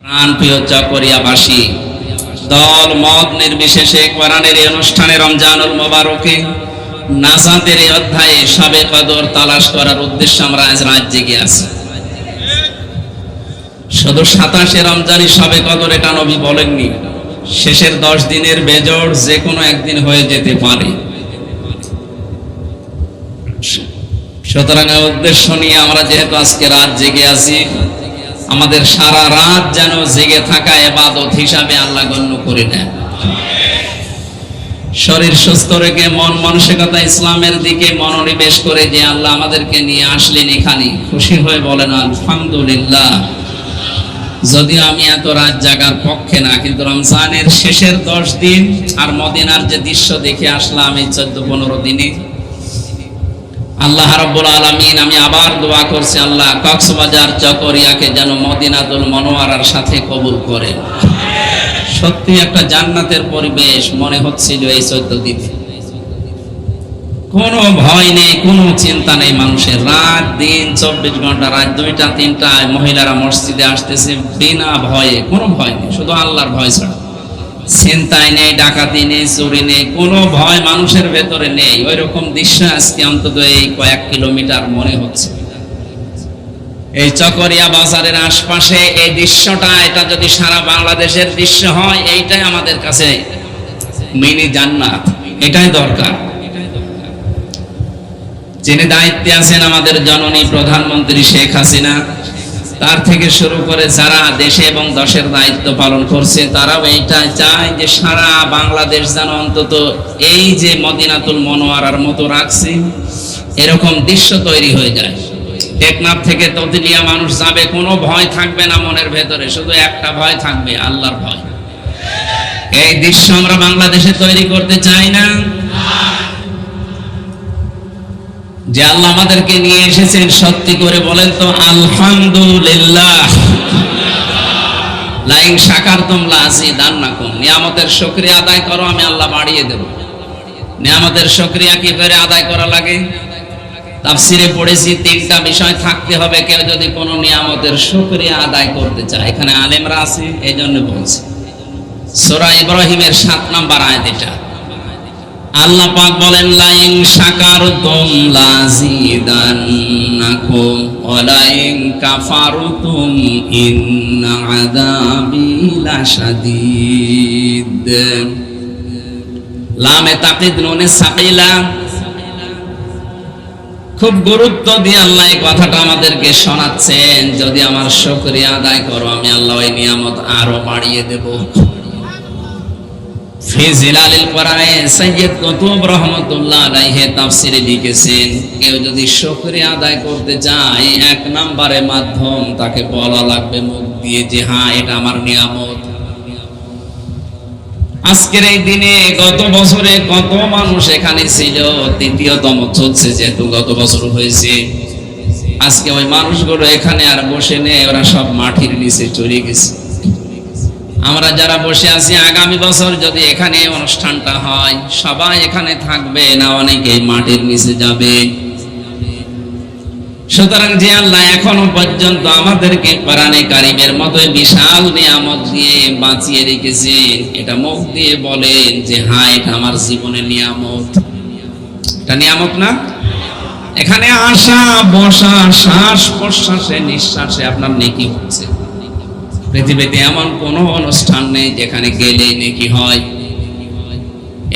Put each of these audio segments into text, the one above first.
প্রিয় চকরিয়াবাসী, দল মত নির্বিশেষে কোরআনের এই অনুষ্ঠানে রমজানুল মোবারকে নাজাতের এই অধ্যায়ে শবে কদর তালাশ করার উদ্দেশ্যে আমরা আজ রাত জেগে আছি। শুধু 27 রমজানই শবে কদর এটা নবী বলেননি, শেষের 10 দিনের বেজোড় যে কোনো একদিন হয়ে যেতে পারে। সুতরাং উদ্দেশ্য নিয়ে আমরা যেহেতু আজকে রাত জেগে আছি, আমাদের সারা রাত যেন জেগে থাকা ইবাদত হিসাবে আল্লাহ গণ্য করে নেন। শরীর সুস্থ রেখে মন মানসিকতা ইসলামের দিকে মনোনিবেশ করে যে আল্লাহ আমাদেরকে নিয়ে আসলেন এখানে, খুশি হয়ে বলেন আলহামদুলিল্লাহ। যদিও আমি এত রাত জাগার পক্ষে না, কিন্তু রমজানের শেষের 10 দিন আর মদিনার যে দৃশ্য দেখে আসলাম এই 14-15 দিনে, আল্লাহ রাব্বুল আলামিন, আমি আবার দোয়া করছি আল্লাহ কক্সবাজার চকরিয়াকে যেন মদিনাতুল মুনাওয়ারার সাথে কবুল করেন। সত্যি একটা জান্নাতের পরিবেশ মনে হচ্ছিল এই 14 দিনে। কোনো ভয় নেই, কোনো চিন্তা নেই মানুষের। রাত দিন 24 ঘন্টা, রাত 2টা 3টায় মহিলারা মসজিদে আসতেছে বিনা ভয়ে, কোনো ভয় নেই, শুধু আল্লাহর ভয় ছাড়া। চিন্তাই নেই, ডাকাতি নেই, চুরি নেই, কোনো ভয় মানুষের ভেতরে নেই। ওই রকম দৃশ্য আজকে অন্তত এই কয়েক কিলোমিটার মনে হচ্ছে। এই চকরিয়া বাজারের আশপাশে এই দৃশ্যটা, এটা যদি সারা বাংলাদেশের দৃশ্য হয়, এইটাই আমাদের কাছে মিনি জান্নাত, এটাই দরকার। যিনি দায়িত্বে আছেন আমাদের জননী প্রধানমন্ত্রী শেখ হাসিনা, তার থেকে শুরু করে যারা দেশে এবং দেশের দায়িত্ব পালন করছে, তারাও এইটা চায় যে সারা বাংলাদেশ যেন অন্তত এই যে মদিনাতুল মুনাওয়ারার মতো রাখছে এরকম দৃশ্য তৈরি হয়ে যায়। টেকনাফ থেকে ততুলিয়া মানুষ যাবে, কোনো ভয় থাকবে না মনের ভেতরে, শুধু একটা ভয় থাকবে, আল্লাহর ভয়। এই দৃশ্য আমরা বাংলাদেশে তৈরি করতে চাই না। যে আল্লাহ আমাদেরকে নিয়ে এসেছেন, সত্যি করে বলেন তো আলহামদুলিল্লাহ। লাইন শাকারতুম লাযিদান্নাকুম। নিয়ামতের শুকরিয়া আদায় করো, আমি আল্লাহ বাড়িয়ে দেব। নিয়ামতের শুকরিয়া কি করে আদায় করা লাগে? তাফসিরে পড়েছি 3টা বিষয় থাকতে হবে কেউ যদি কোনো নিয়ামতের শুকরিয়া আদায় করতে চায়। এখানে আলেমরা আছে, এই জন্য বলছি। সূরা ইব্রাহিমের 7 নম্বর আয়াত এটা। আল্লাহ পাক বলেন লাইন শাকারতুম লাযিদান্নাকুম ওয়া লাইন কাফারতুম ইন্না আযাবি লাশাদীদ। লামে তাকিদ নুনে সাকিলা। খুব গুরুত্ব দিয়ে আল্লাহ এই কথাটা আমাদেরকে শোনাচ্ছেন, যদি আমার শুকরিয়া আদায় করো আমি আল্লাহ ওই নিয়ামত আরো বাড়িয়ে দেব। ফিজিলালিল কোরআনে সৈয়দ কুতুব রহমাতুল্লাহ আলাইহি তাফসিরে লিখেছেন, কেউ যদি শুকরিয়া আদায় করতে চায় 1 নম্বরে মাধ্যম তাকে বলা লাগবে মুখ দিয়ে যে হ্যাঁ এটা আমার নিয়ামত। আজকের এই দিনে গত বছরে কত মানুষ এখানে ছিল, 3য়তম চলছে যেহেতু গত বছর হয়েছে। আজকে ওই মানুষগুলো এখানে আর বসে নেই, ওরা সব মাটির নিচে চলে গেছে। আমরা যারা বসে আছি, আগামী বছর যদি এখানে অনুষ্ঠানটা হয় সবাই এখানে থাকবে না, অনেকে মাটির নিচে যাবে। সুতরাং যে আল্লাহ এখনো পর্যন্ত আমাদেরকে কোরআনে কারিমের মতো বিশাল নিয়ামত দিয়ে বাঁচিয়ে রেখেছেন, এটা মুখ দিয়ে বলেন যে হ্যাঁ এটা আমার জীবনের নিয়ামত। এটা নিয়ামত না? এখানে আসা বসা, শ্বাস প্রশ্বাসে নিঃশ্বাসে আপনার নেকি হচ্ছে। পৃথিবীতে এমন কোনো অনুষ্ঠান নেই যেখানে গেলে নেকি হয়।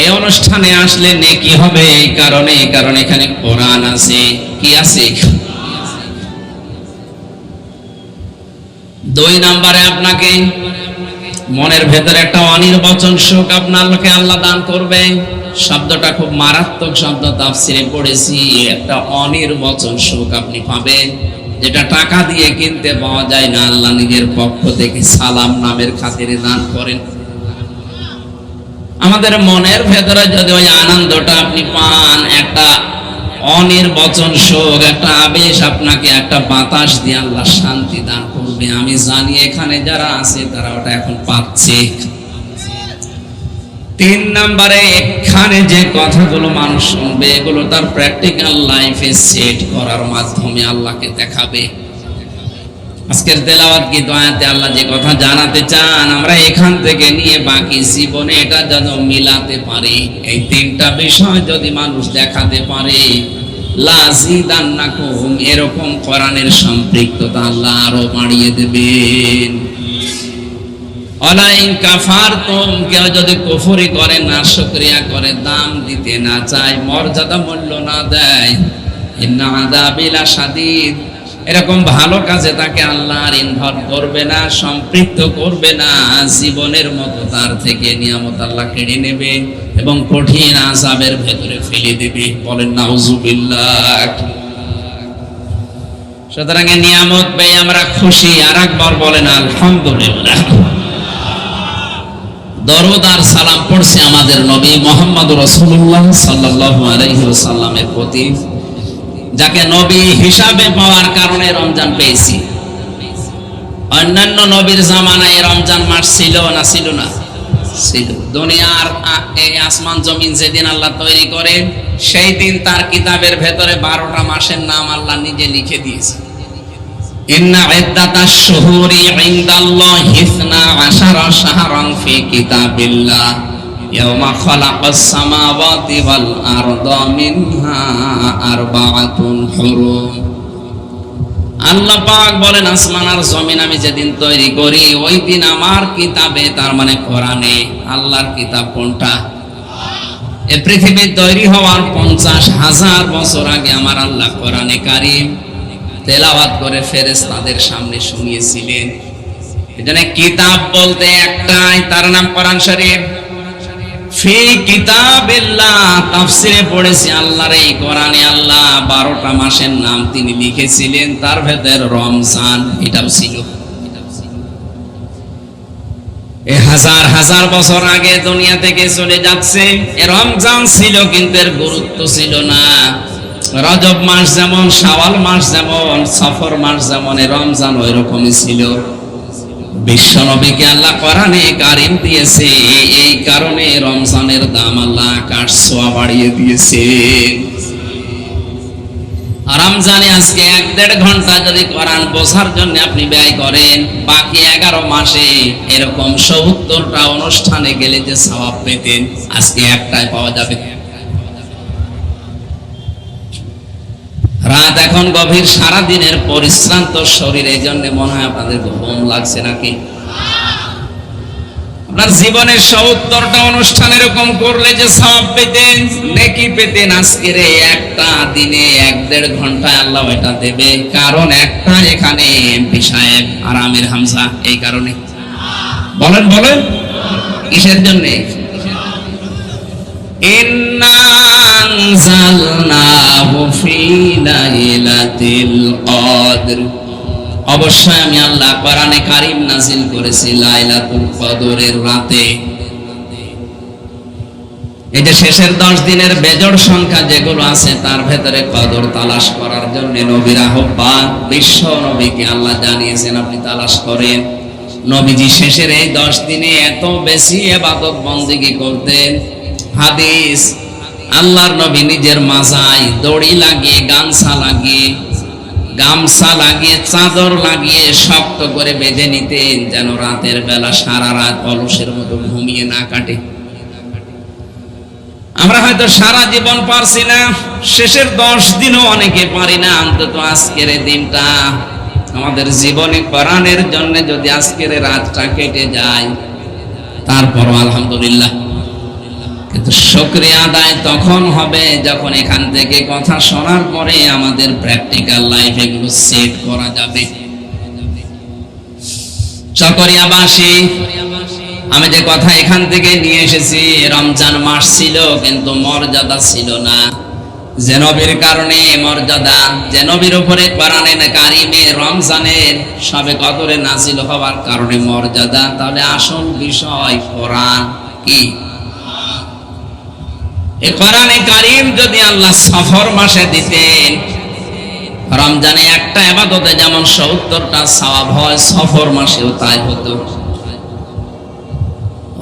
এই অনুষ্ঠানে আসলে নেকি হবে এই কারণে, কারণ এখানে কোরআন আছে। কি আছে? 2 নম্বরে আপনাকে মনের ভেতরে একটা অনির্বচন সুখ আপনাকে আল্লাহ দান করবে। শব্দটা খুব মারাত্মক শব্দ, তাফসিরে পড়েছি। একটা অনির্বচন সুখ আপনি পাবেন, যেটা টাকা দিয়ে কিনতে পাওয়া যায় না। আল্লাহ নিজের পক্ষ থেকে সালাম নামের খাতিরে দান করেন। আমাদের মনের ভেতরে যদি ওই আনন্দটা আপনি পান, একটা অনির্বচন সুখ, একটা আবেশ, আপনাকে একটা বাতাস দিয়ে আল্লাহ শান্তি দান করবে। আমি জানি এখানে যারা আছে তারা ওটা এখন পাচ্ছে। 3 নম্বরে এখানে যে কথাগুলো মানুষ শুনবে এগুলো তার প্র্যাকটিক্যাল লাইফে সেট করার মাধ্যমে আল্লাহকে দেখাবে। আজকের তেলাওয়াত কি দয়াতে আল্লাহ যে কথা জানাতে চান আমরা এখান থেকে নিয়ে বাকি জীবনে এটা যেন মিলাতে পারি। এই তিনটা বিষয় যদি মানুষ দেখাতে পারে, লাযিদান্নাকুম, এরকম কোরআনের সম্পৃক্ততা আল্লাহ আরো বাড়িয়ে দেবেন। ওয়ালা ইন কাফারতুম, কেউ যদি কুফরি করে, না শুকরিয়া করে, দাম দিতে না চায়, মর্যাদা মূল্য না দেয়, ইন্না আযাবি লাশাদীদ, এরকম ভালো কাজে তাকে আল্লাহ আর ইনভলভ করবে না, সম্পৃক্ত করবে না। জীবনের মতো তার থেকে নিয়ামত আল্লাহ কেড়ে নেবে এবং কঠিন আযাবের ভেতরে ফেলে দেবে। বলেন নাউযুবিল্লাহ। সুতরাং এই নিয়ামত পেয়ে আমরা খুশি। আর একবার বলেন আলহামদুলিল্লাহ। দরুদ আর সালাম পড়ছি আমাদের নবী মুহাম্মদ রাসূলুল্লাহ সাল্লাল্লাহু আলাইহি ওয়াসাল্লামের প্রতি, যাকে নবী হিসাবে পাওয়ার কারণে রমজান পেয়েছি। অন্যান্য নবীর জামানায় রমজান মাস ছিল না? ছিল না? ছিল। দুনিয়ার এই আসমান জমিন যেদিন আল্লাহ তৈরি করে, সেই দিন তার কিতাবের ভেতরে 12টা মাসের নাম আল্লাহ নিজে লিখে দিয়েছে। ইন্না ইদ্দাতাশ শুহুরি ইনদাল্লাহি 12 শাহরান ফি কিতাবিল্লাহ ইয়াওমা খালাকাস সামাওয়াতি ওয়াল আরদা মিনহা আরবাআতুন হুরুম। আল্লাহ পাক বলেন, আসমান আর জমিন আমি যেদিন তৈরি করি, ওই দিন আমার কিতাবে, তার মানে কোরআনে, আল্লাহর কিতাব কোনটা? এই পৃথিবী তৈরি হওয়ার 50,000 বছর আগে আমার আল্লাহ কোরআনে কারীম তেলাওয়াত করে ফেরেশতাদের সামনে শুনিয়েছিলেন। এজন্য কিতাব বলতে একটাই, তার নাম কোরআন শরীফ। ফি কিতাবিল্লাহ, তাফসিরে পড়েছি আল্লাহর এই কোরআনে আল্লাহ 12টা মাসের নাম তিনি লিখেছিলেন, তার ভেতর রমজান এটাও ছিল। এই হাজার হাজার বছর আগে দুনিয়া থেকে চলে যাচ্ছে, এ রমজান ছিল, কিন্তু এর গুরুত্ব ছিল না। রজব মাস যেমন, শাওয়াল মাস যেমন, সফর মাস যেমন, এ রমজান ওই রকমই ছিল। বিশ্ব নবীকে আল্লাহ কোরআনে কারীম দিয়েছে, এই কারণে রমজানের দাম আল্লাহ আকাশ ছোঁয়া বাড়িয়ে দিয়েছে। রমজানে আজকে 1-1.5 ঘন্টা যদি কোরআন বোঝার জন্য আপনি ব্যয় করেন, বাকি 11 মাসে এরকম 70টা অনুষ্ঠানে গেলে যে সওয়াব পেতেন, আজকে একটাই পাওয়া যাবে। রাত এখন গভীর, সারা দিনের পরিশ্রান্ত শরীর, এই জন্য মনে হয় আপনাদের ঘুম লাগছে নাকি? আপনার জীবনের 70টা অনুষ্ঠান এরকম করলে যে সওয়াব পেতেন, নেকি পেতেন, আজকের একটা দিনে 1-1.5 ঘন্টায় আল্লাহ এটা দেবে। কারণ একটা, এখানে এমপি সাহেব আর আমির হামজা, এই কারণে। বলেন বলেন, কিসের জন্য? ইন্না আনজালনাহু ফি লাইলাতিল কদর, অবশ্যই আমি আল্লাহ কোরআনে কারীম নাযিল করেছি লাইলাতুল কদরের রাতে। এই যে শেষের 10 দিনের বেজোড় সংখ্যা যেগুলো আছে, তার ভেতরে কদর তালাশ করার জন্য নবীর আহ্বান। বিশ্ব নবীকে আল্লাহ জানিয়েছেন আপনি তালাশ করেন। নবীজি শেষের এই 10 দিনে এত বেশি ইবাদত বন্দেগী করতেন। হাদিস, আল্লাহর নবী নিজের মাজায় দড়ি লাগিয়ে, গামছা লাগিয়ে, চাদর লাগিয়ে শক্ত করে বেঁধে নিতেন, যেন রাতের বেলা সারা রাত অলসের মতো ঘুমিয়ে না কাটে। আমরা হয়তো সারা জীবন পারছি না, শেষের 10 দিনও অনেকে পারি না, অন্তত আজকের এই দিনটা আমাদের জীবনে কোরআনের জন্য যদি আজকের রাতটা কেটে যায়, তারপরও আলহামদুলিল্লাহ। কিন্তু শুকরিয়া আদায় তখন হবে যখন এখান থেকে কথা শোনার পরে আমাদের প্র্যাকটিক্যাল লাইফ এগুলো সেট করা যাবে। চকরিয়াবাসী, আমি যে কথা এখান থেকে নিয়ে এসেছি, রমজান মাস ছিল কিন্তু মর্যাদা ছিল না। যে নবীর কারণে মর্যাদা, যে নবীর উপরে কোরআনে কারীমে রমজানের সবে কদরে নাযিল হওয়ার কারণে মর্যাদা। তাহলে আসল বিষয় কোরআন কি? এই কোরআনে কারীম যদি আল্লাহ সফর মাসে দিতেন, রমজানে একটা ইবাদতে যেমন 70টা সওয়াব হয়, সফর মাসেও তাই হতো।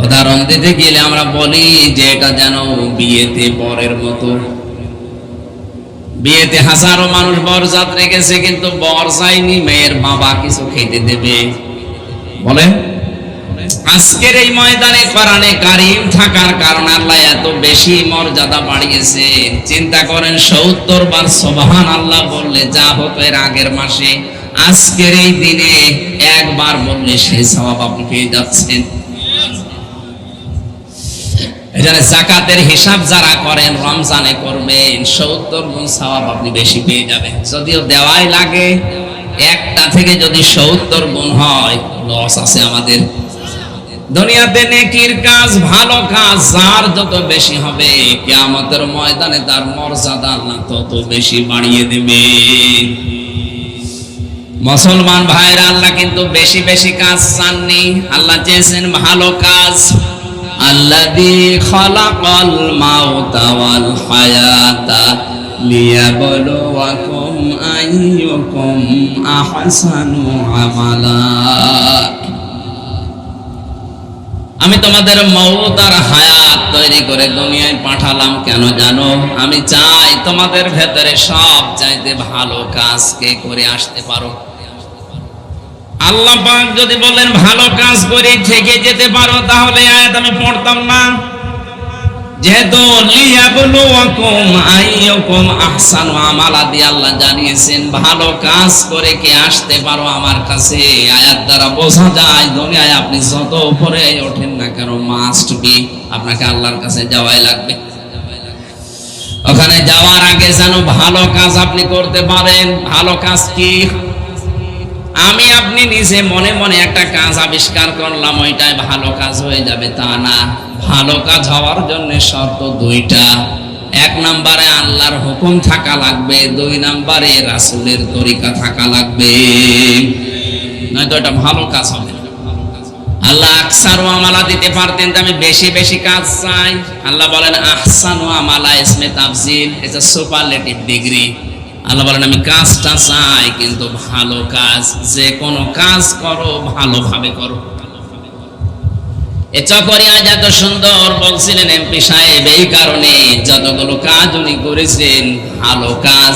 উদাহরণ দিতে গেলে আমরা বলি যে এটা যেন বিয়েতে বরের মতো। বিয়েতে হাজারো মানুষ বরযাত্রী রেখেছে, কিন্তু বর যায়নি, মেয়ের বাবা কিছু খেতে দেবে? বলেন। আজকের এই ময়দানে কোরআনে কারীম থাকার কারণে আল্লাহ এত বেশি মর্যাদা বাড়িয়েছে। চিন্তা করেন, 70 বার সুবহানাল্লাহ বললে যা হতো এর আগের মাসে, আজকের এই দিনে একবার বললে সেই সওয়াব আপনি পেয়ে যাচ্ছেন। এখানে যাকাতের হিসাব যারা করেন রমজানে করবেন, 70 গুণ সওয়াব আপনি বেশি পেয়ে যাবেন। যদিও দেওয়াই লাগে, একটা থেকে যদি 70 গুণ হয়, লস আছে আমাদের। দুনিয়াতে নেকির কাজ, ভালো কাজ যার যত বেশি হবে, কিয়ামতের ময়দানে তার মর্যাদা আল্লাহ তত বেশি বাড়িয়ে দেবে। মুসলমান ভাইরা, আল্লাহ কিন্তু বেশি বেশি কাজ চাননি, আল্লাহ চেয়েছেন ভালো কাজ। আল্লাযী খালাকাল মাউতা ওয়াল হায়াতা লিয়াবলুয়াকুম আইয়ুকুম আহসানু আমালা। আমি তোমাদের মওত আর হায়াত তৈরি করে দুনিয়ায় পাঠালাম কেন জানো? আমি চাই তোমাদের ভেতরে সব চাইতে ভালো কাজ কে করে আসতে পারো। আল্লাহ পাক যদি বলেন ভালো কাজ করে থেকে যেতে পারো, তাহলে আয়াত আমি পড়তাম না। যেহেতু লিয়াবলুয়াকুম আইয়ুকুম আহসানু আমালা দিয়ে আল্লাহ জানিয়েছেন ভালো কাজ করে কে আসতে পারো আমার কাছে, আয়াত দ্বারা বোঝা যায় দুনিয়ায় আপনি যত উপরে ওঠেন না কেন, মাস্ট বি আপনাকে আল্লাহর কাছে যাওয়াই লাগবে। ওখানে যাওয়ার আগে যেন ভালো কাজ আপনি করতে পারেন। ভালো কাজ কি? আমি আপনি নিজে মনে মনে একটা কাজ আবিষ্কার করলাম, ওইটাই ভালো কাজ হয়ে যাবে তা না। ভালো কাজ হওয়ার জন্য শর্ত দুইটা। 1 নম্বরে আল্লাহর হুকুম থাকা লাগবে, 2 নম্বরে রাসূলের তরিকা থাকা লাগবে, নয়তো এটা ভালো কাজ হবে না। আল্লাহ আকসারু আমালা দিতে পারতেন, আমি বেশি বেশি কাজ চাই। আল্লাহ বলেন আহসানু আমালা ইসমে তাফজিল, এটা সুপারলেটিভ ডিগ্রি। আল্লাহ বলেন আমি কাজটা চাই, কিন্তু ভালো কাজ। যে কোনো কাজ করো ভালোভাবে করো। এ চকরিয়া যত সুন্দর বলছিলেন এমপি সাহেব, এই কারণে যতগুলো কাজ উনি করেছেন ভালো কাজ,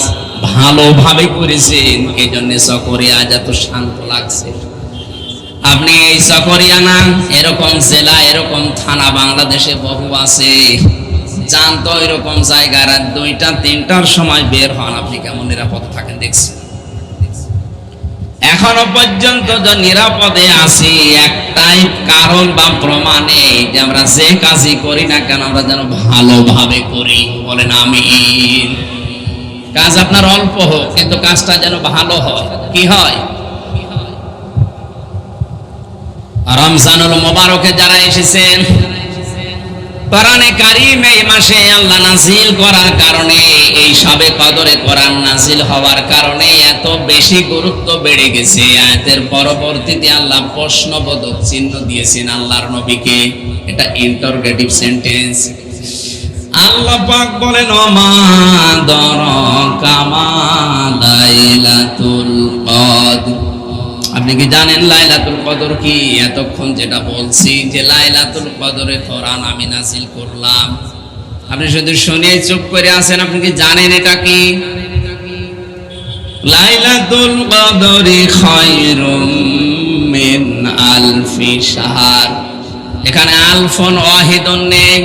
ভালোভাবে করেছেন, এই জন্য চকরিয়া যত শান্ত লাগছে। আপনি এই চকরিয়া না, এরকম জেলা, এরকম থানা বাংলাদেশে বহু আছে। জানতো এরকম জায়গায় রাত 2টা-3টার সময় বের হন, আপনি কেমন নিরাপদ থাকেন দেখছেন। এখনো পর্যন্ত যে নিরাপদে আছি একটাই কারণ বা প্রমাণে, যে আমরা যে কাজই করি না কেন আমরা যেন ভালোভাবে করি। বলেন আমিন। কাজ আপনার অল্প হোক, কিন্তু কাজটা যেন ভালো হয়। কি হয়? রমজানুল মুবারকে যারা এসেছেন, কোরআনে কারীম এই মাসে আল্লাহ নাযিল করার কারণে, এই শবে কদরে কোরআন নাযিল হওয়ার কারণে এত বেশি গুরুত্ব বেড়ে গেছে। আয়াতের পরবর্তীতে আল্লাহ প্রশ্নবোধক চিহ্ন দিয়েছেন আল্লাহর নবীকে। এটা ইন্টারোগেটিভ সেন্টেন্স। আল্লাহ পাক বলেন ওমা দরাকা মা লাইলাতুল কদর। আপনি কি জানেন লাইলাতুল কদর কি? এতক্ষণ যেটা বলছি যে লাইলাতুল কদরে কোরআন আমি নাযিল করলাম, আপনি শুধু শুনে চুপ করে আছেন। আপনি কি জানেন এটা কি? লাইলাতুল কদরি খায়রুম মিন আলফি শাহর। এখানে আলফুন ওয়াহিদুন নেই।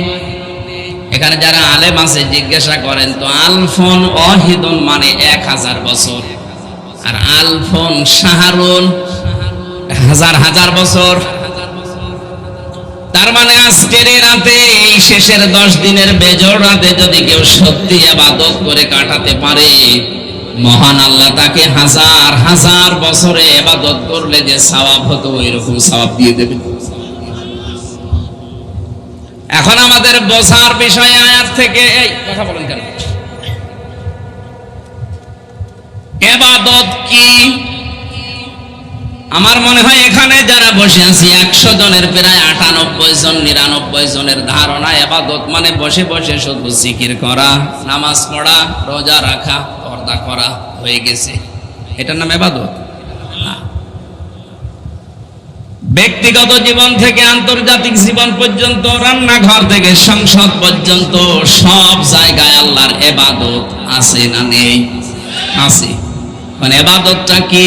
এখানে যারা আলেম আছে জিজ্ঞাসা করেন তো, আলফুন ওয়াহিদুন মানে 1000 বছর, আর আলফুন শাহরুন হাজার হাজার বছর। তার মানে আজকের এই রাতে, এই শেষের 10 দিনের বেজোড় রাতে যদি কেউ সত্যি ইবাদত করে কাটাতে পারে, মহান আল্লাহ তাকে হাজার হাজার বছরে ইবাদত করলে যে সওয়াব হতো এরকম সওয়াব দিয়ে দেবে। এখন আমাদের বোঝার বিষয় আয়াত থেকে, এই কথা বলেন কেন? ইবাদত কি? আমার মনে হয় এখানে যারা বসে আছি 100 জনের প্রায় 98 জন 99 জনের ধারণা ইবাদত মানে বসে বসে শুধু জিকির করা, নামাজ পড়া, রোজা রাখা, পর্দা করা হয়ে গেছে। এটার নাম ইবাদত? ব্যক্তিগত জীবন থেকে আন্তর্জাতিক জীবন পর্যন্ত, রান্নাঘর থেকে সংসদ পর্যন্ত সব জায়গায় আল্লাহর ইবাদত আছে না নেই? আছে। মানে ইবাদতটা কি?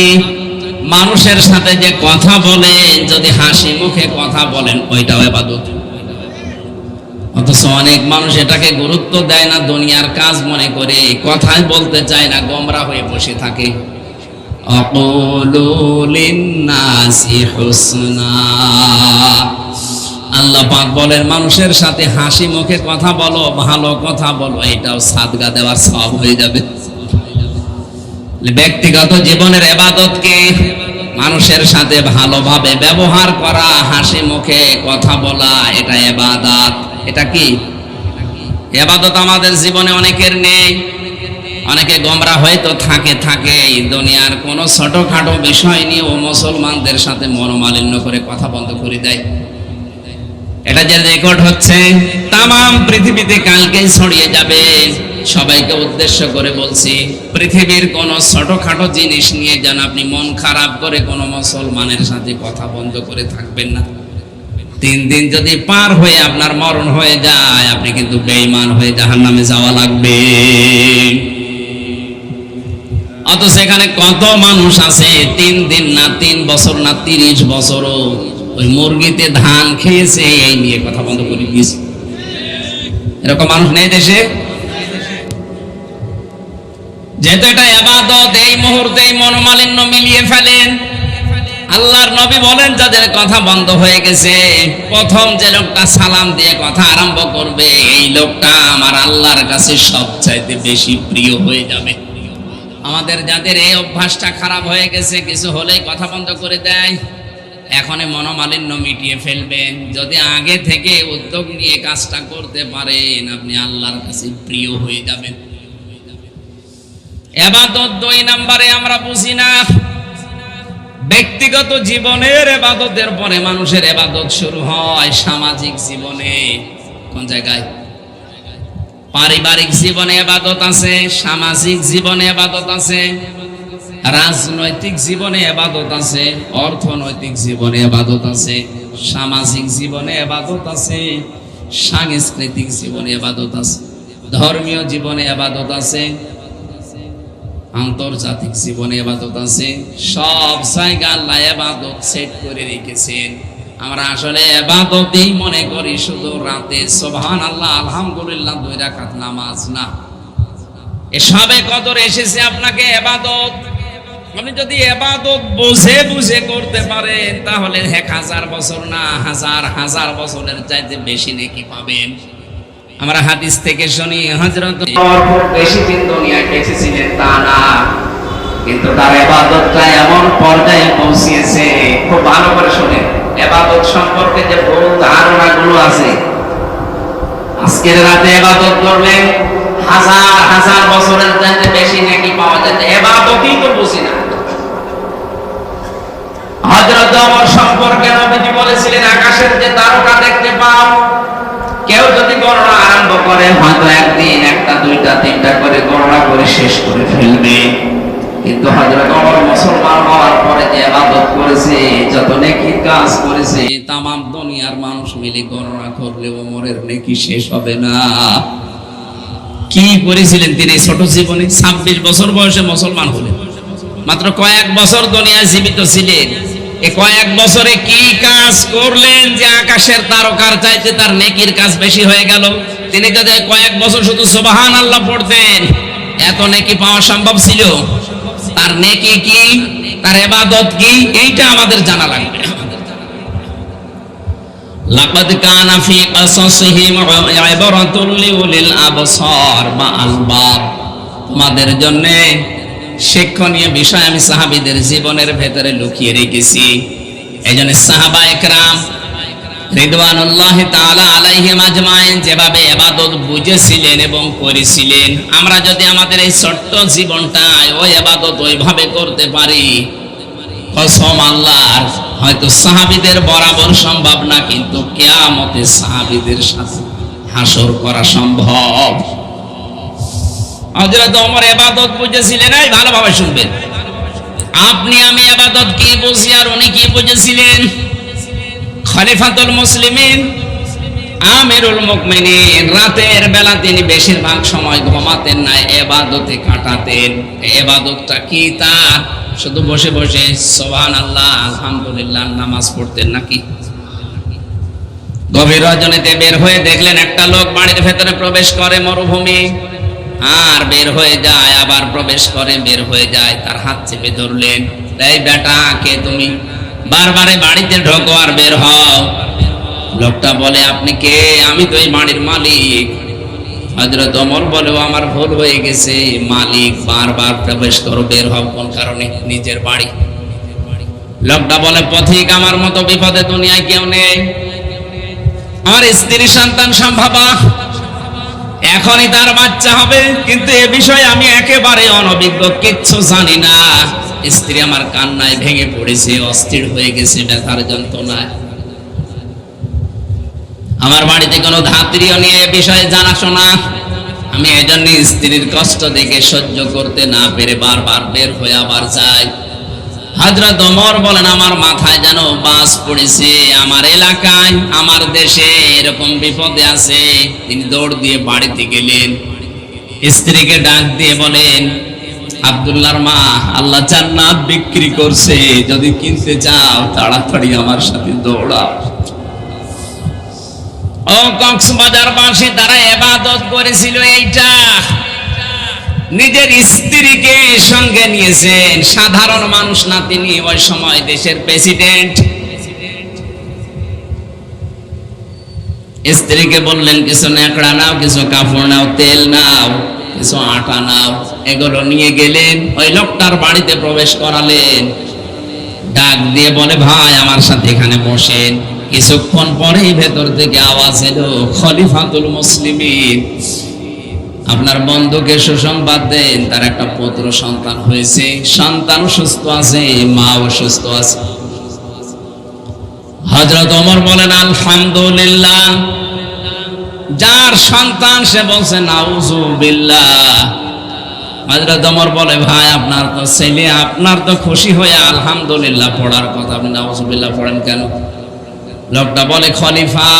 মানুষের সাথে যে কথা বলেন, যদি হাসি মুখে কথা বলেন, ওইটাও ইবাদত। অথচ অনেক মানুষ এটাকে গুরুত্ব দেয় না, দুনিয়ার কাজ মনে করে কথাই বলতে চায় না, গোমরা হয়ে বসে থাকে। আল্লাহ পাক বলেন মানুষের সাথে হাসি মুখে কথা বলো, ভালো কথা বলো, এটাও সাদগা দেওয়ার সওয়াব হয়ে যাবে। ব্যক্তিগত জীবনের ইবাদত কি? মানুষের সাথে ভালোভাবে ব্যবহার করা, হাসি মুখে কথা বলা, এটা ইবাদত। এটা কি ইবাদত? আমাদের জীবনে অনেকের নেই। অনেকে গোমরা হয়তো থাকে দুনিয়ার কোন ছোটখাটো বিষয় নিয়ে ও মুসলমানদের সাথে মনোমালিন্য করে কথা বন্ধ করে দেয়। এটা যে রেকর্ড হচ্ছে তামাম পৃথিবীতে কালকেই ছড়িয়ে যাবে। সবাইকে উদ্দেশ্য করে বলছি, পৃথিবীর কোন ছোটখাটো জিনিস নিয়ে যেন আপনি মন খারাপ করে কোনো মুসলমানের সাথে কথা বন্ধ করে থাকবেন না। 3 দিন যদি পার হয়ে আপনার মরণ হয়ে যায়, আপনি কিন্তু বেঈমান হয়ে জাহান্নামে যাওয়া লাগবে। অথচ এখানে কত মানুষ আছে 3 দিন না, 3 বছর না, 30 বছরও ওই মুরগিতে ধান খেয়েছে, এই নিয়ে কথা বন্ধ করে দিয়েছে। এরকম মানুষ নেই দেশে? যেহেতু এটা ইবাদত, এই মুহূর্তে মনোমালিন্য মিলিয়ে ফেলেন। আল্লাহর নবী বলেন যাদের কথা বন্ধ হয়ে গেছে, প্রথম যে লোকটা সালাম দিয়ে কথা আরম্ভ করবে, এই লোকটা আমার আল্লাহর কাছে সবচাইতে বেশি প্রিয় হয়ে যাবে। আমাদের যাদের এই অভ্যাসটা খারাপ হয়ে গেছে, কিছু হলেই কথা বন্ধ করে দেয়, এখনই মনোমালিন্য মিটিয়ে ফেলবেন। যদি আগে থেকে উদ্যোগ নিয়ে কাজটা করতে পারেন, আপনি আল্লাহর কাছে প্রিয় হয়ে যাবেন। ইবাদত 2 নম্বরে আমরা বুঝি না। ব্যক্তিগত জীবনের ইবাদতের পরে মানুষের ইবাদত শুরু হয় সামাজিক জীবনে। কোন জায়গায়? পারিবারিক জীবনে ইবাদত আছে, সামাজিক জীবনে ইবাদত আছে, রাজনৈতিক জীবনে ইবাদত আছে, অর্থনৈতিক জীবনে ইবাদত আছে, সামাজিক জীবনে ইবাদত আছে, সাংস্কৃতিক জীবনে ইবাদত আছে, ধর্মীয় জীবনে ইবাদত আছে, আন্তর্জাতিক জীবনে ইবাদত আছে। সব জায়গায় আল্লাহ ইবাদত সেট করে রেখেছেন। আমরা আসলে ইবাদতই মনে করি শুধু রাতে সুবহানাল্লাহ আলহামদুলিল্লাহ 2 রাকাত নামাজ না। এসবে কদর এসেছে আপনাকে ইবাদত। আপনি যদি ইবাদত বুঝে বুঝে করতে পারেন, তাহলে 1000 বছর না, হাজার হাজার বছরের চাইতে বেশি নেকি পাবেন। আমরা হাদিস থেকে শুনি, হযরত বেশি দিন দুনিয়ায় বেঁচে ছিলেন তা না, কিন্তু তার ইবাদতটা এমন পর্যায়ে পৌঁছেছে। খুব ভালো করে শুনেন, ইবাদত সম্পর্কে যে ভুল ধারণাগুলো আছে, আজকের রাতে ইবাদত করলে হাজার হাজার বছরের চাইতে বেশি নেকি পাওয়া যায়, ইবাদতই তো বুঝি না। হযরত ওমর সম্পর্কে নবীজি বলেছিলেন, আকাশের যে তারকা দেখতে পাও, কেউ যদি গণনা আরম্ভ করে, হয়তো একদিন 1টা 2টা 3টা করে গণনা করে শেষ করে ফেলবে। কিন্তু হযরত ওমর মুসলমান হওয়ার পরে যে ইবাদত করেছে, যত নেকির কাজ করেছে, তামাম দুনিয়ার মানুষ মিলে গণনা করলে ওমরের নেকি শেষ হবে না। কি করেছিলেন তিনি ছোট জীবনে? 26 বছর বয়সে মুসলমান হলেন। মাত্র কয়েক বছর দুনিয়ায় জীবিত ছিলেন। এই কয়েক বছরে কি কাজ করলেন যে আকাশের তারকার চাইতে তার নেকির কাজ বেশি হয়ে গেল? তিনি যদি কয়েক বছর শুধু সুবহানাল্লাহ পড়তেন, এত নেকি পাওয়া সম্ভব ছিল? তার নেকি কি, তার ইবাদত কি, এইটা আমাদের জানা লাগবে। লাকাদ কানা ফি কাসাসিহিম ইবরাতুল লিউলিল আবসার মা আলবাব। তোমাদের জন্য শিক্ষণীয় বিষয় আমি সাহাবীদের জীবনের ভেতরে লুকিয়ে রেখেছি। এইজন্য সাহাবায়ে কেরাম রিদওয়ানুল্লাহি তাআলা আলাইহিম আজমাইন যেভাবে ইবাদত বুঝেছিলেন এবং করেছিলেন, আমরা যদি আমাদের এই ছোট্ট জীবনটায় ওই ইবাদত ওইভাবে করতে পারি, কসম আল্লাহর, হয়তো সাহাবীদের বরাবর সম্ভব না, কিন্তু কিয়ামতে সাহাবীদের সাথে হাসর করা সম্ভব। হযরত ওমর ইবাদত বুঝেছিলেন, এই ভালোভাবে শুনবেন। আপনি আমি ইবাদত কি বুঝি আর উনি কি বুঝেছিলেন? খলিফাতুল মুসলিমিন, আমিরুল মুমিনিন, রাতের বেলা তিনি বেশিরভাগ সময় ঘুমাতেন না, ইবাদতে কাটাতেন। ইবাদতটা কি? তার শুধু বসে বসে সুবহানাল্লাহ আলহামদুলিল্লাহ নামাজ পড়তেন নাকি? গভীর রজনীতে বের হয়ে দেখলেন একটা লোক বাড়ির ভেতরে প্রবেশ করে, মরুভূমি, আর বের হয়ে যায়, আবার প্রবেশ করে, বের হয়ে যায়। তার হাত চেপে ধরলেন, এই বেটা কে তুমি? বারবারে বাড়িতে ঢোকো আর বের হও। লোকটা বলে, আপনি কে? আমি তো এই বাড়ির মালিক। হযরত ওমর বলে, আমার ভুল হয়ে গেছে, মালিক, বারবার প্রবেশ করো, বের হও কোন কারণে? নিজের বাড়ি। লোকটা বলে, পথিক, আমার মতো বিপদে দুনিয়ায় কেউ নেই, আমার স্ত্রী সন্তান সম্ভবা, এখনই তার বাচ্চা হবে, কিন্তু এ বিষয়ে আমি একেবারে অনভিজ্ঞ, কিচ্ছু জানি না। স্ত্রী আমার কান্নায় ভেঙে পড়েছে, অস্থির হয়ে গেছে ব্যথার যন্ত্রণায়। আমার বাড়িতে কোনো ধাত্রীও নিয়ে এ বিষয়ে জানাশোনা, আমি এজন্য স্ত্রীর কষ্ট দেখে সহ্য করতে না পেরে বারবার বের হয়ে আবার যাই। হযরত ওমর বলেন, আমার মাথায় যেন বাজ পড়েছে, আমার এলাকায়, আমার দেশে এরকম বিপদে আছে। তিনি দৌড় দিয়ে বাড়িতে গেলেন, স্ত্রীকে ডাক দিয়ে বলেন, আব্দুল্লাহর মা, আল্লাহ জান্নাত বিক্রি করছে, যদি কিনতে চাও তাড়াতাড়ি আমার সাথে দৌড়াও। ও কক্সবাজারবাসী, তারা ইবাদত করেছিল এইটা, নিজের স্ত্রীকে সঙ্গে নিয়েছেন। সাধারণ মানুষ না তিনি, ওই সময় দেশের প্রেসিডেন্ট। স্ত্রীকে বললেন, কিছু ন্যাকড়া নাও, কিছু কাপড় নাও, তেল নাও, কিছু আটা নাও। এগুলো নিয়ে গেলেন, ওই লোকটার বাড়িতে প্রবেশ করালেন। ডাক দিয়ে বলে, ভাই আমার সাথে এখানে বসেন। কিছুক্ষণ পরেই ভেতর থেকে আওয়াজ এলো, খলিফাতুল মুসলিমিন, আপনার বন্ধুকে সুসংবাদ দেন, তার একটা পুত্র সন্তান হয়েছে, সন্তান সুস্থ আছে, মাও সুস্থ আছে। হযরত ওমর বলেন, আলহামদুলিল্লাহ। যার সন্তান সে বলছে নাউজুবিল্লাহ। হযরত ওমর বলে, ভাই আপনার তো ছেলে, আপনার তো খুশি হয়ে আলহামদুলিল্লাহ পড়ার কথা, আপনি নাউজুবিল্লাহ পড়েন কেন? লোকটা বলে, খলিফা,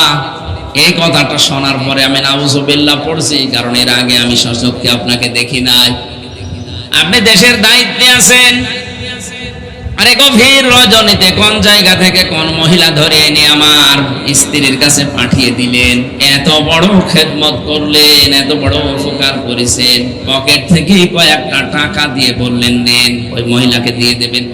এই কথাটা শোনার পরে আমি নাউজুবিল্লাহ পড়ছি, কারণ এর আগে আমি সচক্ষে আপনাকে দেখি নাই। আপনি দেশের দায়িত্বে আছেন, আরে গভীর রজনীতে কোন জায়গা থেকে কোন মহিলা ধরে এনে আমার স্ত্রীর কাছে পাঠিয়ে দিলেন, এত বড় খেদমত করলেন, এত বড় উপকার করেছেন, পকেট থেকে কয়েকটা টাকা দিয়ে বললেন, নেন, ওই মহিলাকে দিয়ে দেবেন।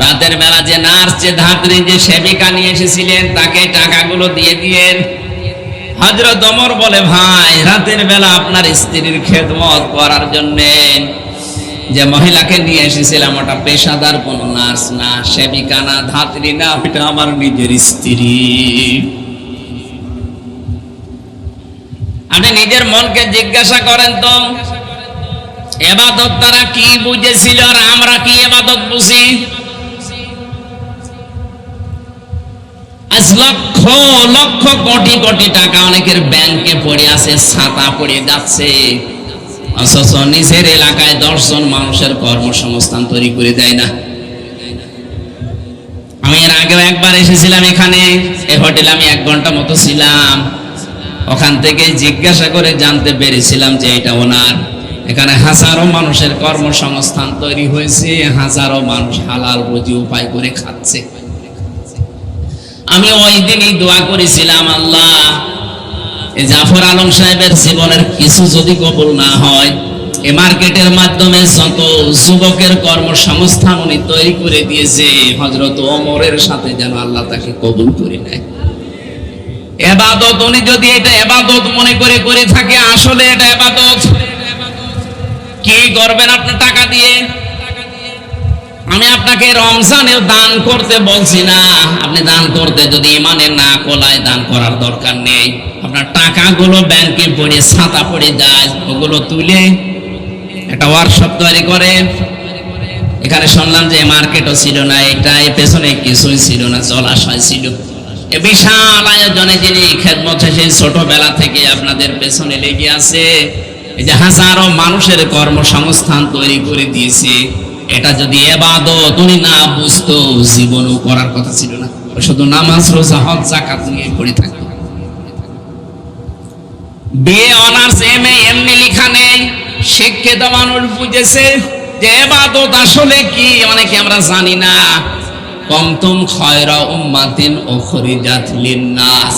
রাতের বেলা যে নার্স, যে ধাত্রী, যে সেবিকা নিয়ে এসেছিলেন, তাকে টাকাগুলো দিয়ে দিয়েন। হযরত ওমর বলে, ভাই রাতের বেলা আপনার স্ত্রীর খেদমত করার জন্য যে মহিলাকে নিয়ে এসেছিলাম, ওটা পেশাদার কোন নার্স না, সেবিকা না, ধাত্রী না, ওটা আমার নিজের স্ত্রী। আপনি নিজের মনকে জিজ্ঞাসা করেন তো, ইবাদত তারা কি বুঝেছিল আর আমরা কি ইবাদত বুঝি? আজ লক্ষ লক্ষ কোটি কোটি টাকা অনেকের ব্যাংকে পড়ে আছে, ছাতা পড়ে যাচ্ছে, অথচ নিজের এলাকায় 10 জন মানুষের কর্মসংস্থান তৈরি করে দেয় না। আমি এর আগেও একবার এসেছিলাম এখানে, এই হোটেলে আমি 1 ঘন্টা মতো ছিলাম। ওখান থেকে জিজ্ঞাসা করে জানতে পেরেছিলাম যে এটা ওনার। এখানে হাজারো মানুষের কর্মসংস্থান তৈরি হয়েছে, হাজারো মানুষ হালাল রুজি উপায় করে খাচ্ছে। আমি ওই দিনই দোয়া করেছিলাম, আল্লাহ জাফর আলম সাহেবের জীবনের কিছু যদি কবুল না হয়, এই মার্কেটের মাধ্যমে যত যুবকের কর্মসংস্থান উনি তৈরি করে দিয়েছে, হযরত ওমরের সাথে যেন আল্লাহ তাকে কবুল করে নেয়। ইবাদত উনি যদি এটা ইবাদত মনে করে করে থাকে, আসলে এটা ইবাদত। কি করবেন আপনি টাকা দিয়ে? আমি আপনাকে রমজানেও দান করতে বলছি না, আপনি দান করতে যদি ইমানে না কোলায়, দান করার দরকার নেই। আপনার টাকাগুলো ব্যাংকে পড়ে, ছাতা পড়ে যায়, ওগুলো তুলে একটা ওয়ার্কশপ তৈরি করে। এখানে শুনলাম যে মার্কেটও ছিল না, এটা এর পেছনে কিছুই ছিল না, জলাশয় ছিল। এ বিশাল আয়োজনে যিনি খেদমত সেই ছোটবেলা থেকে আপনাদের পেছনে লেগে আছে, এই যে হাজারো মানুষের কর্মসংস্থান তৈরি করে দিয়েছে, এটা যদি ইবাদত উনি না বুঝতো, জীবনও করার কথা ছিল না। শুধু নামাজ রোজা হজ যাকাত নিয়ে পড়ে থাকে। বিএ অনার্স এমএ এমনি লেখা নেই, শিক্ষিত মানুষ বুঝেছে যে ইবাদত আসলে কি অনেকে আমরা জানি না। কুনতুম খায়রা উম্মাতিন উখরিজাত লিন-নাস,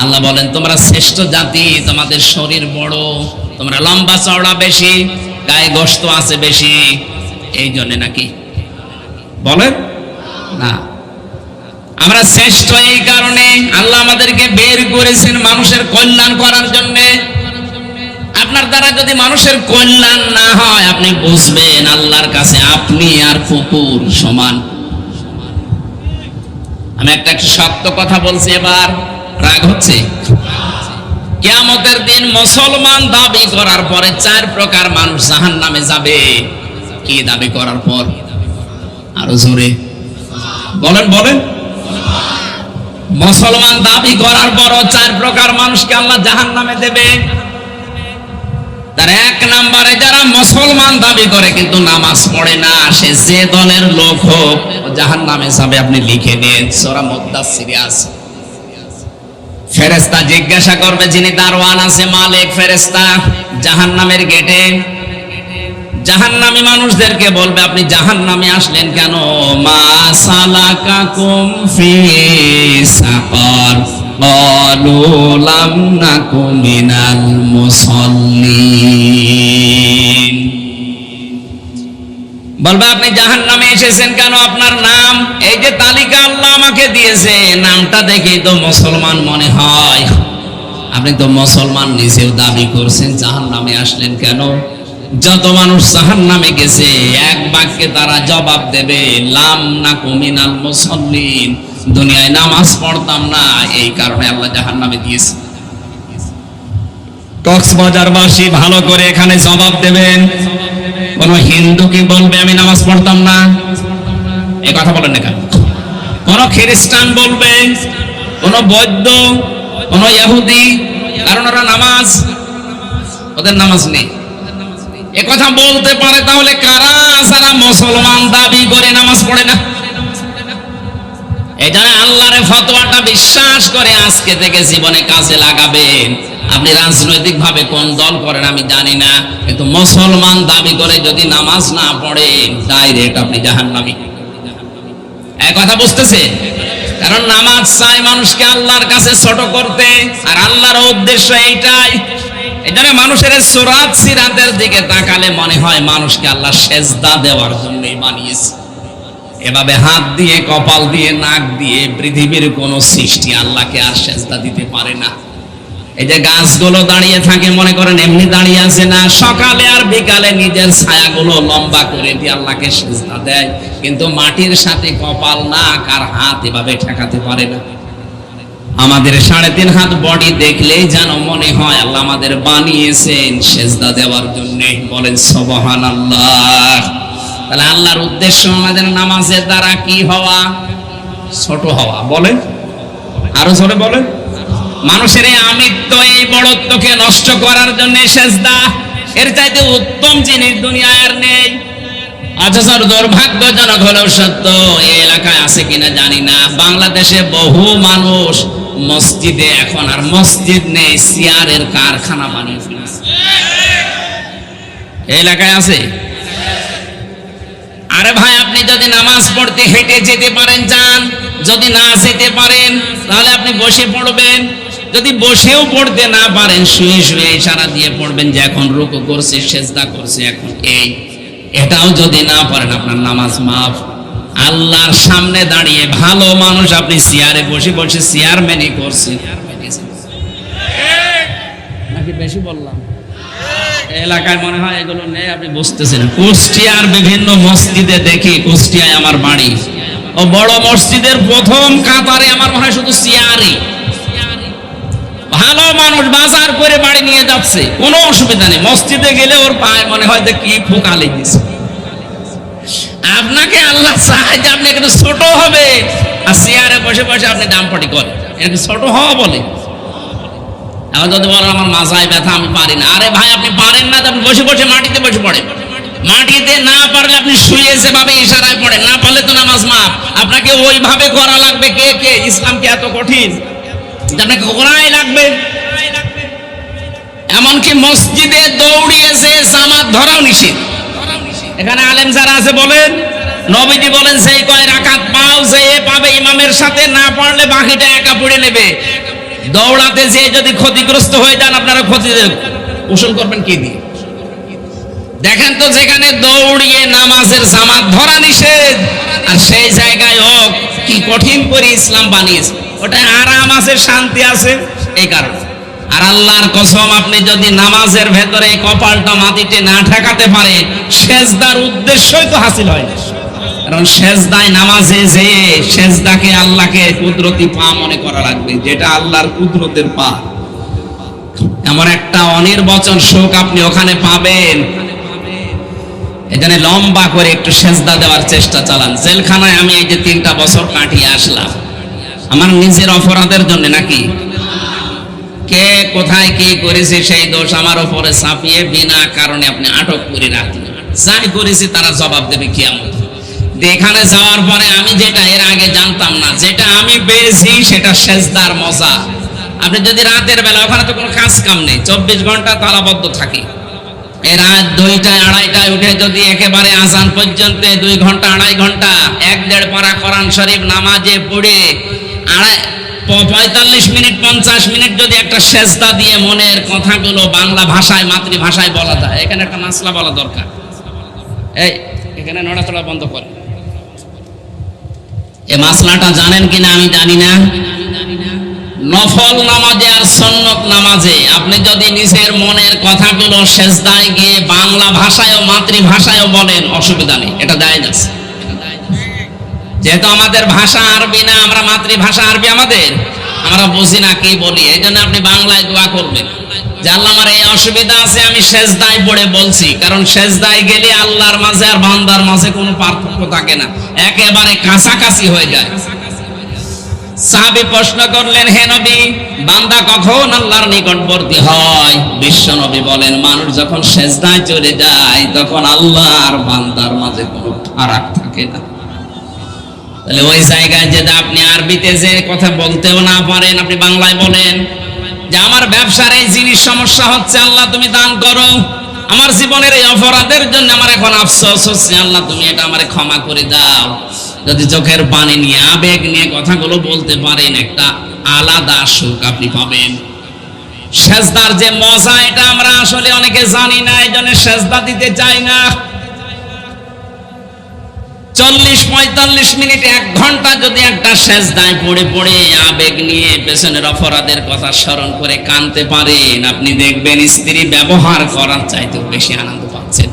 আল্লাহ বলেন তোমরা শ্রেষ্ঠ জাতি, তোমাদের শরীর বড়, তোমরা লম্বা চওড়া বেশি, গায়ে গোশত আছে বেশি, এই জন্য নাকি বলেন না? আমরা শ্রেষ্ঠ এই কারণে আল্লাহ আমাদেরকে বের করেছেন মানুষের কল্যাণ করার জন্য। আপনার দ্বারা যদি মানুষের কল্যাণ না হয়, আপনি বুঝবেন আল্লাহর কাছে আপনি আর কুকুর সমান। আমি একটা সত্য কথা বলছি, এবার রাগ হচ্ছে। কিয়ামতের দিন মুসলমান দাবি করার পরে 4 প্রকার মানুষ জাহান্নামে যাবে। কি দাবি করার পর? আরো জোরে বলেন বলেন। মুসলমান দাবি করার পরও 4 প্রকার মানুষকে আল্লাহ জাহান্নামে দেবে। তার 1 নম্বরে যারা মুসলমান দাবি করে কিন্তু নামাজ পড়ে না, সে যে দলের লোক হোক জাহান্নামে যাবে। আপনি লিখে নিন, সূরা মুদ্দাসসিরে আছে। ফেরেশতা জিজ্ঞাসা করবে, যিনি দারওয়ান আছে, মালিক ফেরেশতা জাহান্নামের গেটে, জাহান্নামী মানুষদেরকে বলবে আপনি জাহান্নামে আসলেন কেন? মা সালাকাকুম ফি সাকার ক্বালু লাম নাকু মিনাল মুসাল্লিন। বলবে আপনি জাহান্নামে এসেছেন কেন? আপনার নাম, এই যে তালিকা আল্লাহ আমাকে দিয়েছে, নামটা দেখেই তো মুসলমান মনে হয়। আপনি তো মুসলমান নিজেও দাবি করছেন, জাহান্নামে আসলেন কেন? যত মানুষ জাহান্নামে গেছে এক বাক্যে তারা জবাব দেবে, লাম নাকু মিনাল মুসাল্লিন, দুনিয়ায় নামাজ পড়তাম না, এই কারণে আল্লাহ জাহান্নামে দিয়েছে। কক্সবাজারবাসী ভালো করে এখানে জবাব দেবেন। কোন হিন্দু কি বলবে আমি নামাজ পড়তাম না? এই কথা বলেন না কেন? কোন খ্রিস্টান বলবে, কোন বৌদ্ধ, কোন ইহুদি, কারণ ওরা নামাজ, ওদের নামাজ নেই। এ কথা বলতে পারে তাহলে কারা? যারা মুসলমান দাবি করে নামাজ পড়ে না। এই জন্য আল্লাহর ফতোয়াটা বিশ্বাস করে আজকে থেকে জীবনে কাজে লাগাবেন। আপনি রাজনৈতিক ভাবে কোন দল করেন আমি জানি না, কিন্তু মুসলমান দাবি করে যদি নামাজ না পড়েন, ডাইরেক্ট আপনি জাহান্নামী। এই কথা বুঝতেছে? কারণ নামাজ চাই মানুষকে আল্লাহর কাছে ছোট করতে, আর আল্লাহর উদ্দেশ্য এইটাই। এজন্য মানুষের সুরাত সিরাতের দিকে তাকালে মনে হয় মানুষকে আল্লাহ সেজদা দেওয়ার জন্যই বানিয়েছে। এভাবে হাত দিয়ে, কপাল দিয়ে, নাক দিয়ে পৃথিবীর কোন সৃষ্টি আল্লাহকে আর সেজদা দিতে পারে না। এই যে গাছগুলো দাঁড়িয়ে থাকে মনে করেন এমনি দাঁড়িয়ে আছে না, সকালে আর বিকালে নিজের ছায়াগুলো লম্বা করে দিয়ে আল্লাহকে সিজদা দেয়, কিন্তু মাটির সাথে কপাল, নাক আর হাত এভাবে ঠেকাতে পারে না। আমাদের 3.5 হাত বডি দেখলেই যেন মনে হয় আল্লাহ আমাদের বানিয়েছেন সিজদা দেওয়ার জন্য। বলেন সুবহানাল্লাহ। তাহলে আল্লাহর উদ্দেশ্য আমাদের নামাজের দ্বারা কি হওয়া? ছোট হওয়া। বলেন আরো জোরে বলেন। মানুষের এই আমিত্ব, এই বড়ত্বকে নষ্ট করার জন্য সিজদা, এর চাইতে উত্তম জিনিস দুনিয়ায় আর নেই। অথচ দুর্ভাগ্যজনক হলেও সত্য, এই এলাকায় আছে কিনা জানি না, বাংলাদেশে বহু মানুষ মসজিদে এখন আর মসজিদ নেই, চেয়ারের কারখানা বানিয়ে ফেলেছে। এই এলাকায় আছে। আরে ভাই, আপনি যদি নামাজ পড়তে হেঁটে যেতে পারেন যান, যদি না যেতে পারেন তাহলে আপনি বসে পড়বেন। যদি বসেও পড়তে না পারেন শুয়ে শুয়ে ইশারা দিয়ে পড়বেন যে এখন রুকু করছে, সিজদা করছে, এখন এই। এটাও যদি না পারেন আপনার নামাজ মাফ। আল্লাহর সামনে দাঁড়িয়ে ভালো মানুষ আপনি চেয়ারে বসে বসে চেয়ারম্যানই করছেন। নাকি বেশি বললাম? এলাকায় মনে হয় এগুলো নেই, আপনি বুঝতেছেন। কুষ্টিয়ার বিভিন্ন মসজিদে দেখি, কুষ্টিয়ায় আমার বাড়ি, ও বড় মসজিদের প্রথম কাতারে আমার মনে হয় শুধু চেয়ারই। ভালো মানুষ বাজার করে বাড়ি নিয়ে যাচ্ছে, কোনো অসুবিধা নেই। মসজিদে গেলে ওর পায়ে মনে হয় যে কি ফোঁকা লেগেছে। আপনাকে আল্লাহ চায় যে আপনি একটু ছোট হবে, আর চেয়ারে বসে বসে আপনি দামপাটি করেন, এটা ছোট হওয়া বলে। এখন যদি বলেন আমার মাথায় ব্যথা, আমি পারি না, আরে ভাই আপনি পারেন না, আপনি বসে বসে মাটিতে বসে পড়েন। মাটিতে না পারলে আপনি শুয়ে যেভাবে ইশারায় পড়েন, না পারলে তো নামাজ মাপ। আপনাকে ওইভাবে করা লাগবে। কে ইসলাম কি এত কঠিন আপনাকে করাই লাগবে? এমনকি মসজিদে দৌড়িয়েছে জামাত ধরাও নিষেধ। এখানে আলেম যারা আছে বলেন, নবীজি বলেন সেই কয় রাকাত পাও যে পাবে ইমামের সাথে, না পারলে বাকিটা একা পড়ে নেবে। দৌড়াতে যে যদি ক্ষতিগ্রস্ত হয়ে যান, আপনারা ক্ষতি উসুল করবেন কি দিয়ে? দেখেন তো, যেখানে দৌড়িয়ে নামাজের জামাত ধরা নিষেধ, আর সেই জায়গায় হোক কি কঠিন করে ইসলাম বানিয়েছে। ওটা আরাম আছে, শান্তি আছে, এই কারণে। আর আল্লাহর কসম, আপনি যদি নামাজের ভেতরে কপালটা মাটিতে না ঠেকাতে পারেন, সেজদার উদ্দেশ্যই তো হাসিল হয় না। কারণ সেজদায় নামাজে যে সেজদাকে আল্লাহকে কুদরতি পা মনে করা লাগবে, যেটা আল্লাহর কুদরতের পা। এমন একটা অনির্বচন সুখ আপনি ওখানে পাবেন। এখানে লম্বা করে একটু সেজদা দেওয়ার চেষ্টা চালান। জেলখানায় আমি এই যে 3টা বছর কাটিয়ে আসলাম, আমার নিজের অপরাধের জন্য নাকি? কে কোথায় কি করেছে সেই দোষ আমার উপরে চাপিয়ে বিনা কারণে আপনি আটক করে রাখলেন। যাই করেছি তারা জবাব দেবে কিয়ামত। এখানে যাওয়ার পরে আমি যেটা এর আগে জানতাম না, যেটা আমি পেয়েছি সেটা সেজদার মজা। আপনি যদি রাতের বেলা, ওখানে তো কোনো কাজ কাম নেই, 24 ঘন্টা তালাবদ্ধ থাকি। এই রাত 2টায় 2:30টায় উঠে যদি একেবারে আজান পর্যন্ত 2 ঘন্টা 2.5 ঘন্টা 1-1.5 পারা কোরআন শরীফ নামাজে পড়ে 45 মিনিট 50 মিনিট যদি একটা সেজদা দিয়ে মনের কথাগুলো বাংলা ভাষায়, মাতৃভাষায় বলা যায়, এখানে একটা মাসলা বলা দরকার। এই এখানে নড়াচড়া বন্ধ করে। এই মাসলাটা জানেন কিনা আমি জানি না। নফল নামাজে আর সুন্নত নামাজে আপনি যদি নিজের মনের কথাগুলো সেজদায় গিয়ে বাংলা ভাষায়ও মাতৃভাষায়ও বলেন, অসুবিধা নেই, এটা জায়েজ আছে। যেহেতু আমাদের ভাষা আরবি না, আমরা মাতৃভাষা আরবি, আমরা বুঝি না কি বলি, এই জন্য আপনি বাংলায় দোয়া করবেন যে আল্লাহ, আমার এই অসুবিধা আছে, আমি সেজদায় পড়ে বলছি। কারণ সেজদায় গেলে আল্লাহর মাঝে আর বান্দার মাঝে কোনো পার্থক্য থাকে না, একেবারে কাছাকাছি হয়ে যায়। সাহাবী প্রশ্ন করলেন, হে নবী, বান্দা কখন আল্লাহর নিকটবর্তী হয়? বিশ্ব নবী বলেন, মানুষ যখন সেজদায় চলে যায় তখন আল্লাহ আর বান্দার মাঝে কোনো ফারাক থাকে না। তাহলে ওই জায়গায় যদি আপনি আরবিতে যে কথা বলতেও না পারেন, আপনি বাংলায় বলেন যে আমার ব্যবসার এই জিনিস সমস্যা হচ্ছে, আল্লাহ তুমি দান করো, আমার জীবনের এই অপরাধের জন্য আমার এখন আফসোস হচ্ছে, আল্লাহ তুমি এটা আমারে ক্ষমা করে দাও। যদি চোখের পানি নিয়ে, আবেগ নিয়ে কথাগুলো বলতে পারেন, একটা আলাদা সুখ আপনি পাবেন। সেজদার যে মজা, এটা আমরা আসলে অনেকে জানি না, এই জন্য সেজদা দিতে চাই না। 40-45 মিনিট 1 ঘন্টা যদি একটা সেজদায় পড়ে পড়ে আবেগ নিয়ে পেছনের অপরাধের কথা স্মরণ করে কাঁদতে পারেন, আপনি দেখবেন স্ত্রী ব্যবহার করার চাইতে বেশি আনন্দ পাচ্ছেন।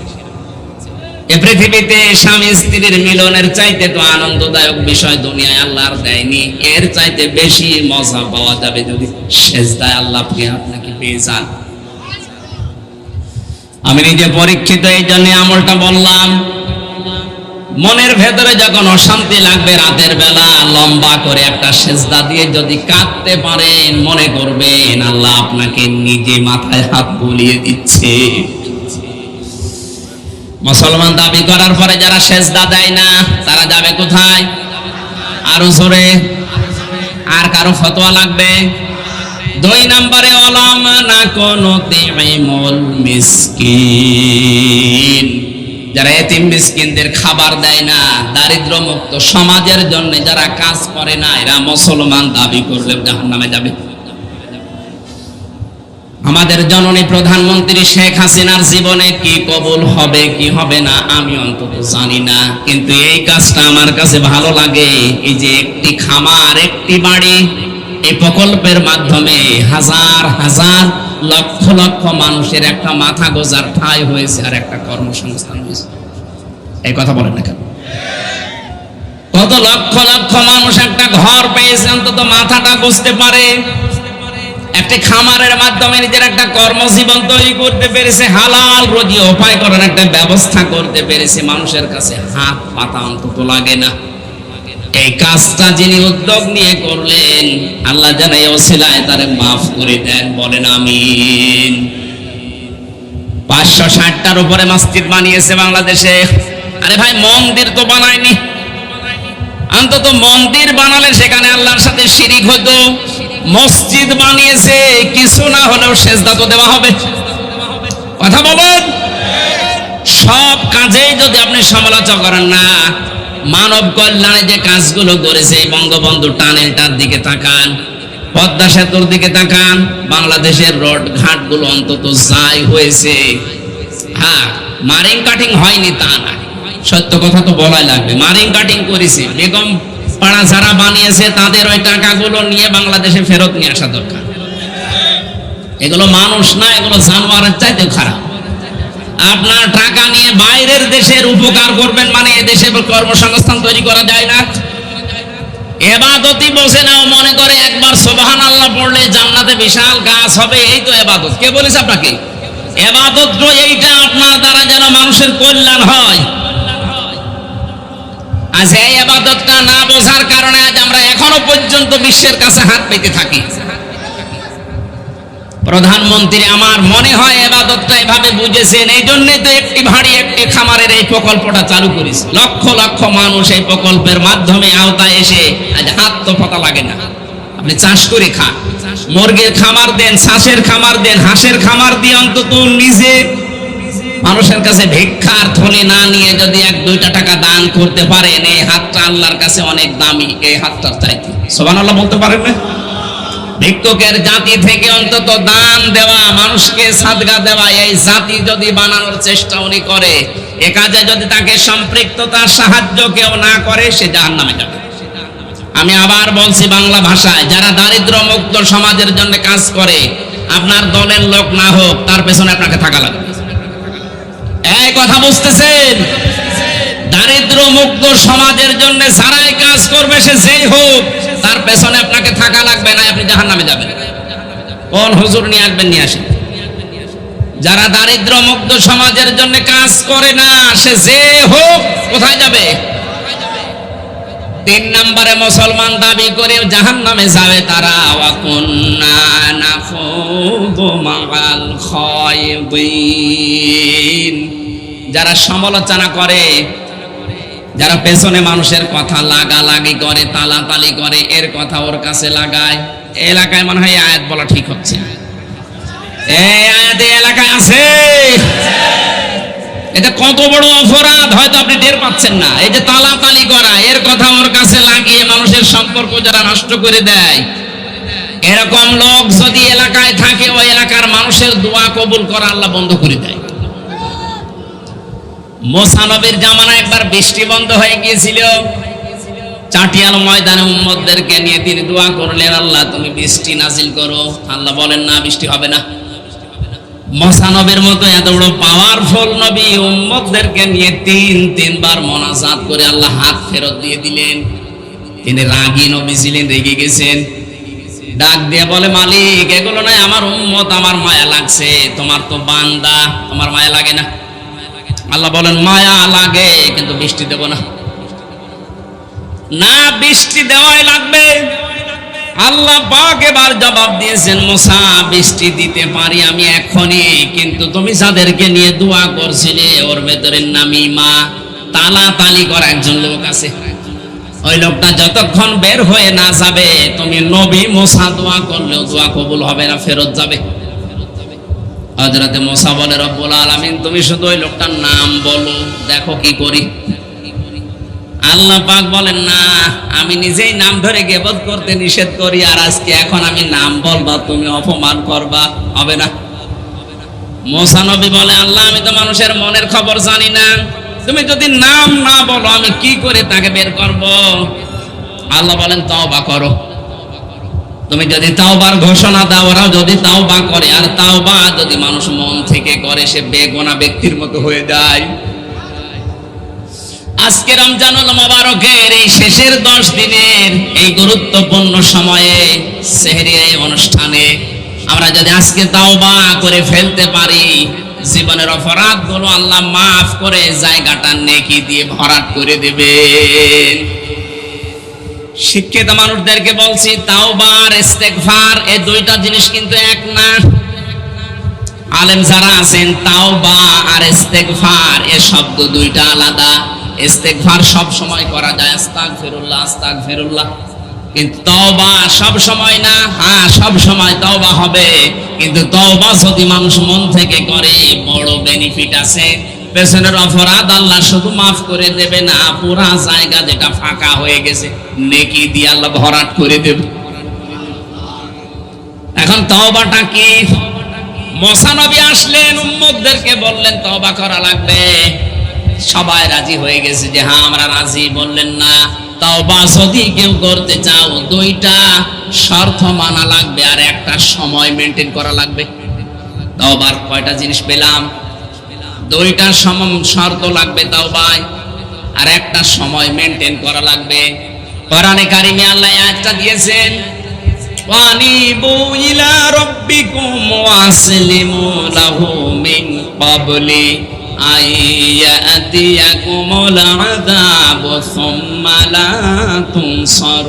এই পৃথিবীতে স্বামী স্ত্রীর মিলনের চাইতে তো আনন্দদায়ক বিষয় দুনিয়ায় আল্লাহর দেয়নি। এর চাইতে বেশি মজা পাওয়া যাবে যদি সেজদায় আল্লাহকে আপনাকে পেয়ে যান। আমি নিজে পরীক্ষিত, এই জন্য আমলটা বললাম। মনের ভেতরে যখন অশান্তি লাগবে, রাতের বেলা লম্বা করে একটা সেজদা দিয়ে যদি কাঁদতে পারেন, মনে করবেন আল্লাহ আপনাকে নিজে মাথায় হাত বুলিয়ে দিচ্ছে। মুসলমান দাবি করার পরে যারা সেজদা দেয় না, তারা যাবে কোথায়? আরো জোরে। আর কারো ফতোয়া লাগবে? 2 নম্বরে, ওলামা না কোন তিমুল মিসকিন, যারা এতিম মিসকিনদের খাবার দেয় না, দারিদ্র মুক্ত সমাজের জন্য যারা কাজ করে না, এরা মুসলমান দাবি করলে জাহান্নামে যাবে। আমাদের জননী প্রধানমন্ত্রী শেখ হাসিনার জীবনে কি কবুল হবে কি হবে না আমি অন্তত জানি না, কিন্তু এই কাজটা আমার কাছে ভালো লাগে। এই যে একটি খামার, একটি বাড়ি, এই প্রকল্পের মাধ্যমে হাজার হাজার লক্ষ লক্ষ মানুষের একটা মাথা গোজার ঠাঁই হয়েছে, আর একটা কর্মসংস্থান হয়েছে। এই কথা বলেন না কেন? কত লক্ষ লক্ষ মানুষ একটা ঘর পেয়েছে, অন্তত মাথাটা বুঝতে পারে। একটা খামারের মাধ্যমে নিজের একটা কর্মজীবন তৈরি করতে পেরেছে, হালাল রুজি উপায় করার একটা ব্যবস্থা করতে পেরেছে, মানুষের কাছে হাত পাতা অন্তত লাগে না। এই কাজটা যিনি উদ্যোগ নিয়ে করলেন, আল্লাহ যেন এই ওসিলায় তারে মাফ করে দেন, বলেন আমিন। 560টার উপরে মসজিদ বানিয়েছে বাংলাদেশে। আরে ভাই, মন্দির তো বানায়নি, অন্তত মন্দির বানালে সেখানে আল্লাহর সাথে শিরিক হতো। মসজিদ বানিয়েছে, কিছু না হলেও সেজদা তো দেওয়া হবে। কথা বলেন। সব কাজেই যদি আপনি সমালোচনা করেন না, মানব কল্যাণে যে কাজগুলো করেছে, বঙ্গবন্ধু টানেলটার দিকে তাকান, পদ্মা সেতুর দিকে তাকান, বাংলাদেশের রোড ঘাটগুলো অন্তত যাই হয়েছে। হ্যাঁ, মারিং কাটিং হয়নি তা না, সত্য কথা তো বলাই লাগবে, মারিং কাটিং করেছে। বেগম পাড়া যারা বানিয়েছে তাদের ওই টাকাগুলো নিয়ে বাংলাদেশে ফেরত নিয়ে আসা দরকার। এগুলো মানুষ না, এগুলো জানোয়ারের চাইতে খারাপ। আপনার টাকা নিয়ে বাইরের দেশের উপকার করবেন, মানে এদেশে কর্মসংস্থান তৈরি করা যায় না। এবাদতই বসে নাও, মনে করে একবার সুবহানাল্লাহ পড়লে জান্নাতে বিশাল গাছ হবে, এই তো এবাদত। কে বলেছে আপনাকে? এবাদত তো এইটা, আপনার দ্বারা যেন মানুষের কল্যাণ হয়। আজ এই এবাদতটা না বোঝার কারণে আজ আমরা এখনো পর্যন্ত বিশ্বের কাছে হাত পেতে থাকি। প্রধানমন্ত্রী আমার মনে হয় এবাদতটা এভাবে বুঝেছেন, এই জন্যই তো একটি ভারী একটি খামারের এই প্রকল্পটা চালু করেছে। লক্ষ লক্ষ মানুষ এই প্রকল্পের মাধ্যমে আওতায় এসে আজ হাত তো পাতা লাগে না। আপনি চাষ করে খান, মুরগির খামার দেন, ছাষের খামার দেন, হাঁসের খামার দিয়ে অন্তত নিজে মানুষের কাছে ভিক্ষার থলি না নিয়ে যদি 1-2 টাকা দান করতে পারেন, এই হাতটা আল্লাহর কাছে অনেক দামি। এই হাতটার চাইতে সুবহানাল্লাহ বলতে পারেন না? ভিক্ষুকের জাতি থেকে অন্তত দান দেওয়া, মানুষকে সাদকা দেওয়া, এই জাতি যদি বানানোর চেষ্টা উনি করে, এ কাজে যদি তাকে সম্পৃক্ততার সাহায্য কেউ না করে, সে জাহান্নামে যাবে। আমি আবার বলছি বাংলা ভাষায়, যারা দারিদ্র মুক্ত সমাজের জন্য কাজ করে, আপনার দলের লোক না হোক, তার পেছনে আপনাকে থাকা লাগবে। এই কথা বুঝতেছেন? দারিদ্র মুক্ত সমাজের জন্য যারাই কাজ করবে, সে যেই হোক, তার পেছনে আপনাকে থাকা লাগবে, না আপনি জাহান্নামে যাবেন। কোন হুজুর নিয়ে আসবেন, নিয়ে আসেন। যারা দারিদ্র মুক্ত সমাজের জন্য কাজ করে না, সে যে হোক, কোথায় যাবে? 3 নম্বরে মুসলমান দাবি করে জাহান্নামে যাবে তারা। ওয়া কুন্না নাখুদু মাআল খায়দিন। যারা সমালোচনা করে, যারা পেছনে মানুষের কথা লাগালাগি করে, তালাতালি করে, এর কথা ওর কাছে লাগায়। এলাকায় মনে হয় আয়াত বলা ঠিক হচ্ছে। এই আয়াত এলাকায় আছে। এটা কত বড় অপরাধ হয়তো আপনি টের পাচ্ছেন না। এই যে তালাতালি করা, এর কথা ওর কাছে লাগিয়ে মানুষের সম্পর্ক যারা নষ্ট করে দেয়, এরকম লোক যদি এলাকায় থাকে, ওই এলাকার মানুষের দোয়া কবুল করা আল্লাহ বন্ধ করে দেয়। মুসা নবীর জামানায় একবার বৃষ্টি বন্ধ হয়ে গিয়েছিল। চাটিয়াল ময়দানে উম্মতদেরকে নিয়ে তিনি দোয়া করলেন, আল্লাহ তুমি বৃষ্টি নাজিল করো। আল্লাহ বলেন না, বৃষ্টি হবে না। মুসা নবীর মতো এত বড় পাওয়ারফুল নবী উম্মতদেরকে নিয়ে 3 বার মোনাজাত করে আল্লাহ হাত ফেরত দিয়ে দিলেন। তিনি রাগী নবী ছিলেন, রেগে গেছেন। ডাক দিয়ে বলে, মালিক এগুলো নয়, আমার উম্মত, আমার মায়া লাগছে। তোমার তো বান্দা, তোমার মায়া লাগে না? আল্লাহ বলেন, মায়া লাগে, কিন্তু বৃষ্টি দেব না। না, বৃষ্টি দেওয়াই লাগবে। আল্লাহ পাক এবার জবাব দিয়েছেন, মুসা বৃষ্টি দিতে পারি আমি এখনই, কিন্তু তুমি যাদেরকে নিয়ে দোয়া করছিলে, ওর ভেতরে নামিমা, তালাতালি করা একজন লোক আছে। ওই লোকটা যতক্ষণ বের হয়ে না যাবে, তুমি নবী মুসা দোয়া করলেও দোয়া কবুল হবে না, ফেরত যাবে। হযরতে মুসা বলে, রব্বুল আলামিন তুমি শুধু ওই লোকটার নাম বলো, দেখো কি করি। আল্লাহ পাক বলেন, না, আমি নিজেই নাম ধরে গীবত করতে নিষেধ করি, আর আজকে এখন আমি নাম বলবা, তুমি অপমান করবা, হবে না। মুসা নবী বলে, আল্লাহ আমি তো মানুষের মনের খবর জানি না, তুমি যদি নাম না বলো আমি কি করে তাকে বের করব? আল্লাহ বলেন, তওবা করো। তুমি যদি তাওবার ঘোষণা দাও, ওরাও যদি তাওবা করে, আর তাওবা যদি মানুষ মন থেকে করে, সে বেগুনাহ ব্যক্তির মতো হয়ে যায়। আজকে রমজানুল মুবারকের এই শেষের 10 দিনের এই গুরুত্বপূর্ণ সময়ে, সেহরির এই অনুষ্ঠানে আমরা যদি আজকে তাওবা করে ফেলতে পারি, জীবনের অপরাধগুলো আল্লাহ মাফ করে জায়গাটা নেকি দিয়ে ভরাট করে দেবেন। শিক্ষিত মানুষদেরকে বলছি, তাওবা আর ইস্তেগফার এই 2টা জিনিস কিন্তু এক না। আলেম যারা আছেন, তাওবা আর ইস্তেগফার এ শব্দ দুইটা আলাদা। ইস্তেগফার সব সময় করা যায়, আস্তাগফিরুল্লাহ আস্তাগফিরুল্লাহ, কিন্তু তওবা সব সময় না। হ্যাঁ, সব সময় তওবা হবে, কিন্তু তওবা যদি মানুষ মন থেকে করে বড় বেনিফিট আছে। পেছনের অপরাধ আল্লাহ শুধু মাফ করে দেবে না, পুরা জায়গা যেটা ফাঁকা হয়ে গেছে নেকি দিয়ে আল্লাহ ভরাট করে দেবে। এখন তওবাটা কি? মুসা নবী আসলেন, উম্মতদেরকে বললেন তওবা করা লাগবে। সবাই রাজি হয়ে গেছে যে হ্যাঁ আমরা রাজি। বললেন না, তওবা যদি কেউ করতে চাও দুইটা শর্ত মানা লাগবে আর একটা সময় মেনটেন করা লাগবে। তওবার কয়টা জিনিস পেলাম? দুইটা শর্ত লাগবে তওবায়, আর একটা সময় মেনটেন করা লাগবে। কোরআনে কারিমে আল্লাহ আয়াতটা দিয়েছেন, ওয়ানিবু ইলা রাব্বিকুম ওয়াসলিমু লাহু মিন ক্বাবলি আইয়াতিয়াকুমুল আযাবু সুম্মা লা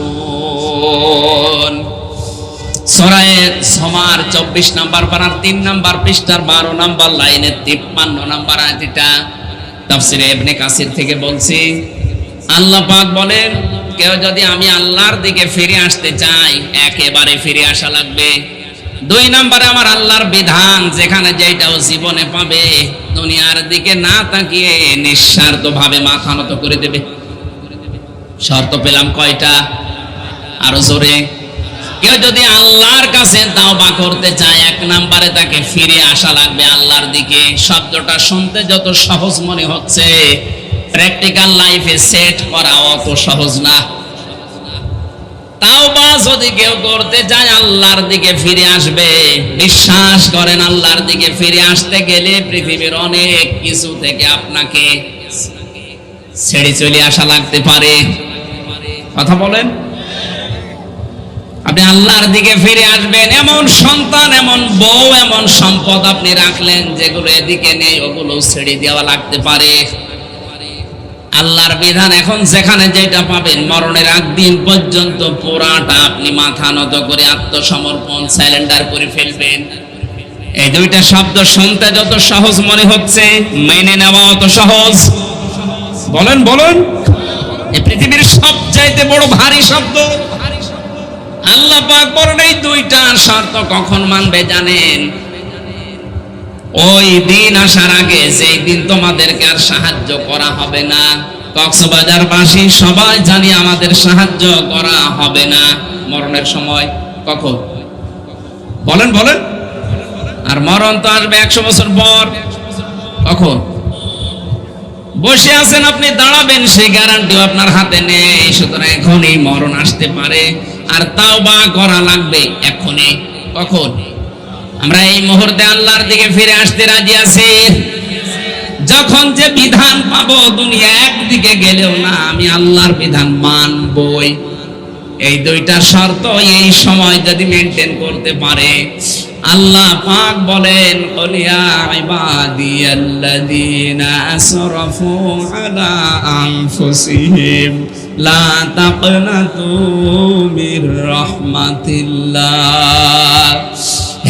তুনসারুন। সূরা জুমার 24 নম্বর পারার 3 নম্বর পৃষ্ঠার 12 নম্বর লাইনের 53 নম্বর আয়াতটা তাফসীরে ইবনে কাসির থেকে বলছি। আল্লাহ পাক বলেন, কেউ যদি আমি আল্লাহর দিকে ফিরে আসতে চাই একেবারে ফিরে আসা লাগবে। 2 নম্বরে আমার আল্লাহর বিধান যেখানে যেটাও জীবনে পাবে দুনিয়ার দিকে না তাকিয়ে নিঃস্বার্থভাবে মাথা নত করে দেবে। শর্ত পেলাম কয়টা? আরো জোরে। কেউ যদি আল্লাহর কাছে তাওবা করতে চায় 1 নম্বরে তাকে ফিরে আসা লাগবে আল্লাহর দিকে। শব্দটা শুনতে যত সহজ মনে হচ্ছে, প্র্যাকটিক্যাল লাইফে সেট করা অত সহজ না। তাওবা যদি কেউ করতে চায় আল্লাহর দিকে ফিরে আসবে। বিশ্বাস করেন, আল্লাহর দিকে ফিরে আসতে গেলে পৃথিবীর অনেক কিছু থেকে আপনাকে ছেড়ে চলে আসা লাগতে পারে। কথা বলেন। আপনি আল্লাহর দিকে ফিরে আসবেন, এমন সন্তান, এমন বউ, এমন সম্পদ আপনি রাখলেন যেগুলো এদিকে নেই, ওগুলো ছেড়ে দেওয়া লাগতে পারে। আল্লাহর বিধান এখন যেখানে যেটা পাবেন মরণের আগ দিন পর্যন্ত পুরাটা আপনি মাথা নত করে আত্মসমর্পণ সারেন্ডার করে ফেলবেন। এই দুইটা শব্দ শুনতে যত সহজ মনে হচ্ছে, মেনে নেওয়া অত সহজ। বলেন বলেন, এই পৃথিবীর সবচাইতে বড় ভারী শব্দ। আল্লাহ পাক বলেন এই দুইটা শর্ত কখন মানবে জানেন? ওই দিন আসার আগে, যেই দিন তোমাদেরকে আর সাহায্য করা হবে না। কক্সবাজারবাসী সবাই জানি আমাদের সাহায্য করা হবে না মরণের সময়। কখন? বলেন বলেন। আর মরণ তো আসবে 100 বছর পর। কখন? বসে আছেন আপনি, দাঁড়াবেন সেই গ্যারান্টিও আপনার হাতে নেই। সুতরাং এখনই মরণ আসতে পারে, আর তাওবা করা লাগবে এখনই। কখন? আমরা এই মুহূর্তে আল্লাহর দিকে ফিরে আসতে রাজি আছি। যখন যে বিধান পাবো, দুনিয়া একদিকে গেলেও না, আমি আল্লাহর বিধান মানবই। এই দুইটা শর্ত এই সময় যদি মেনটেন করতে পারে, আল্লাহ পাক বলেন, ক্বাল ইয়া ইবাদিয়াল্লাযীনা আসরাফু আলা আনফুসিহিম লা তাকনাতু মির রাহমাতিল্লাহ।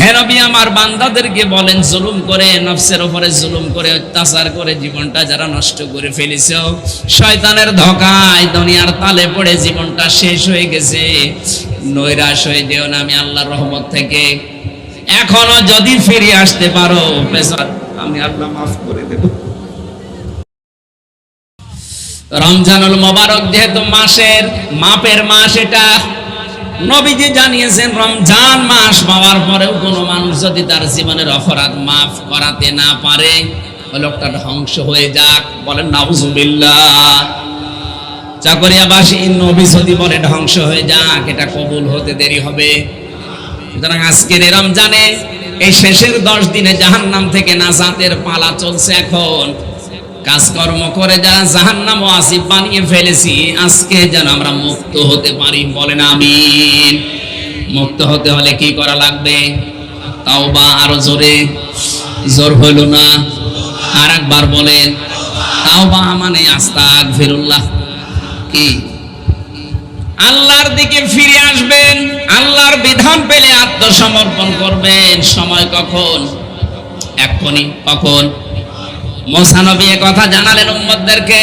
হে নবী, আমার বান্দাদেরকে বলেন, জুলুম করে, নফসের উপরে জুলুম করে, অত্যাচার করে জীবনটা যারা নষ্ট করে ফেলেছো, শয়তানের ধোঁকায় দুনিয়ার তালে পড়ে জীবনটা শেষ হয়ে গেছে, নৈরাশ হয়ে যেও না আমি আল্লাহর রহমত থেকে। এখনো যদি ফিরে আসতে পারো, আমি আল্লাহ মাফ করে দেব। রমজানুল মোবারক যেহেতু মাপের মাস, এটা নবীজি জানিয়েছেন, রমজান মাস পাওয়ার পরেও কোনো মানুষ যদি তার জীবনের অপরাধ মাফ করাতে না পারে, ওই লোকটা ধ্বংস হয়ে যাক। বলেন নাউজুবিল্লাহ। চাকরিয়াবাসী নবী যদি বলে ধ্বংস হয়ে যাক, এটা কবুল হতে দেরি হবে। সুতরাং আজকের রমজানে এই শেষের 10 দিনে জাহান্নাম থেকে নাজাতের পালা চলছে। এখন কাজকর্ম করে যারা জাহান্নাম ওয়াজিব বানিয়ে ফেলেছি, আজকে যেন আমরা মুক্ত হতে পারি। বলেন আমিন। মুক্ত হতে হলে কি করা লাগবে? তাওবা। আরো জোরে, জোর হইল না, আর একবার বলেন। তাওবা মানে আস্তাগফিরুল্লাহ। কি? আল্লাহর দিকে ফিরে আসবেন, আল্লাহর বিধান পেলে আত্মসমর্পণ করবেন। সময় কখন? এক্ষুনি। কখন? মুসা নবী এ কথা জানালেন উম্মতদেরকে।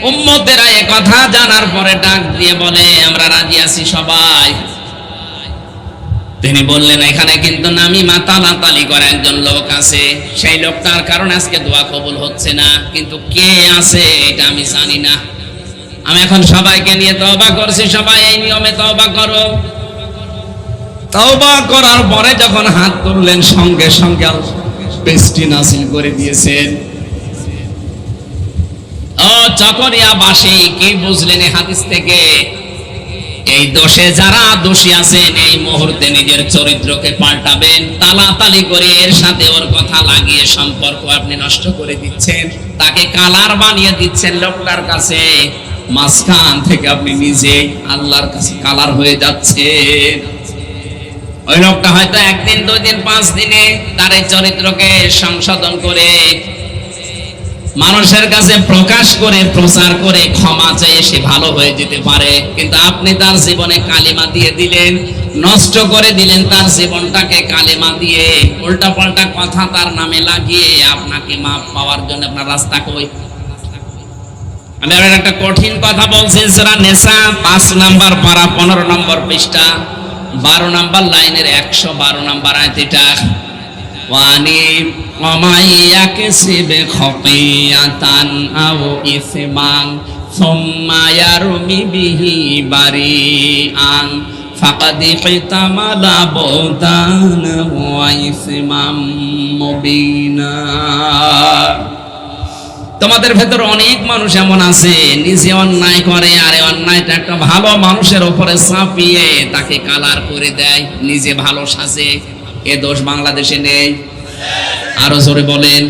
উম্মতেরা এ কথা জানার পরে ডাক দিয়ে বলে, আমরা রাজি আছি সবাই। তিনি বললেন, এখানে কিন্তু নামি মাতালাতালি করে একজন লোক আছে, সেই লোকটার কারণে আজকে দোয়া কবুল হচ্ছে না, কিন্তু কে আছে এটা আমি জানি না। আমি এখন সবাইকে নিয়ে তওবা করছি, সবাই এই নিয়মে তওবা করো। তওবা করার পরে যখন হাত তুললেন, সঙ্গে সঙ্গে বৃষ্টি নাযিল করে দিয়েছেন। ও চকরিয়াবাসী, কি বুঝলেন এই হাদিস থেকে? এই দোষে যারা দোষী আছেন, এই মুহূর্তে নিজের চরিত্রকে পাল্টাবেন। তালাতালি করে এর সাথে ওর কথা লাগিয়ে সম্পর্ক আপনি নষ্ট করে দিচ্ছেন, তাকে কালার বানিয়ে দিচ্ছেন লোকটার কাছে। মাঝখান থেকে আপনি নিজে আল্লাহর কাছে কালার হয়ে যাচ্ছেন। ওই লোকটা হয়তো একদিন, 2 দিন, 5 দিনে তার এই চরিত্রকে সংশোধন করে মানুষের কাছে প্রকাশ করে, প্রচার করে, ক্ষমা চেয়ে সে ভালো হয়ে যেতে পারে। কিন্তু আপনি তার জীবনে কালিমা দিয়ে দিলেন, নষ্ট করে দিলেন তার জীবনটাকে কালিমা দিয়ে, উল্টা পাল্টা কথা তার নামে লাগিয়ে আপনাকে মাপ পাওয়ার জন্য আপনার রাস্তা কই? আমি আর একটা কঠিন কথা বলছি, সূরা নিসা 5 নাম্বার পারা 15 নম্বর পৃষ্ঠা 12 নাম্বার লাইনের 112 নাম্বার আয়াত। এটা ওয়ানি ওমাইয়াকসিবে খতিয়াতান আও ইসমান সুম্মা ইয়ারমি বিহি বারিআন ফাকাদ ইহতামালা বুহতানা ওয়া ইসমান মুবিনা। তোমাদের ভেতর অনেক মানুষ এমন আছে, নিজে অন্যায় করে আর এই অন্যায়টা একটা ভালো মানুষের উপরে চাপিয়ে তাকে কালার করে দেয়, নিজে ভালো সাজে। এ দোষ বাংলাদেশে নেই? আরো জোরে বলেন।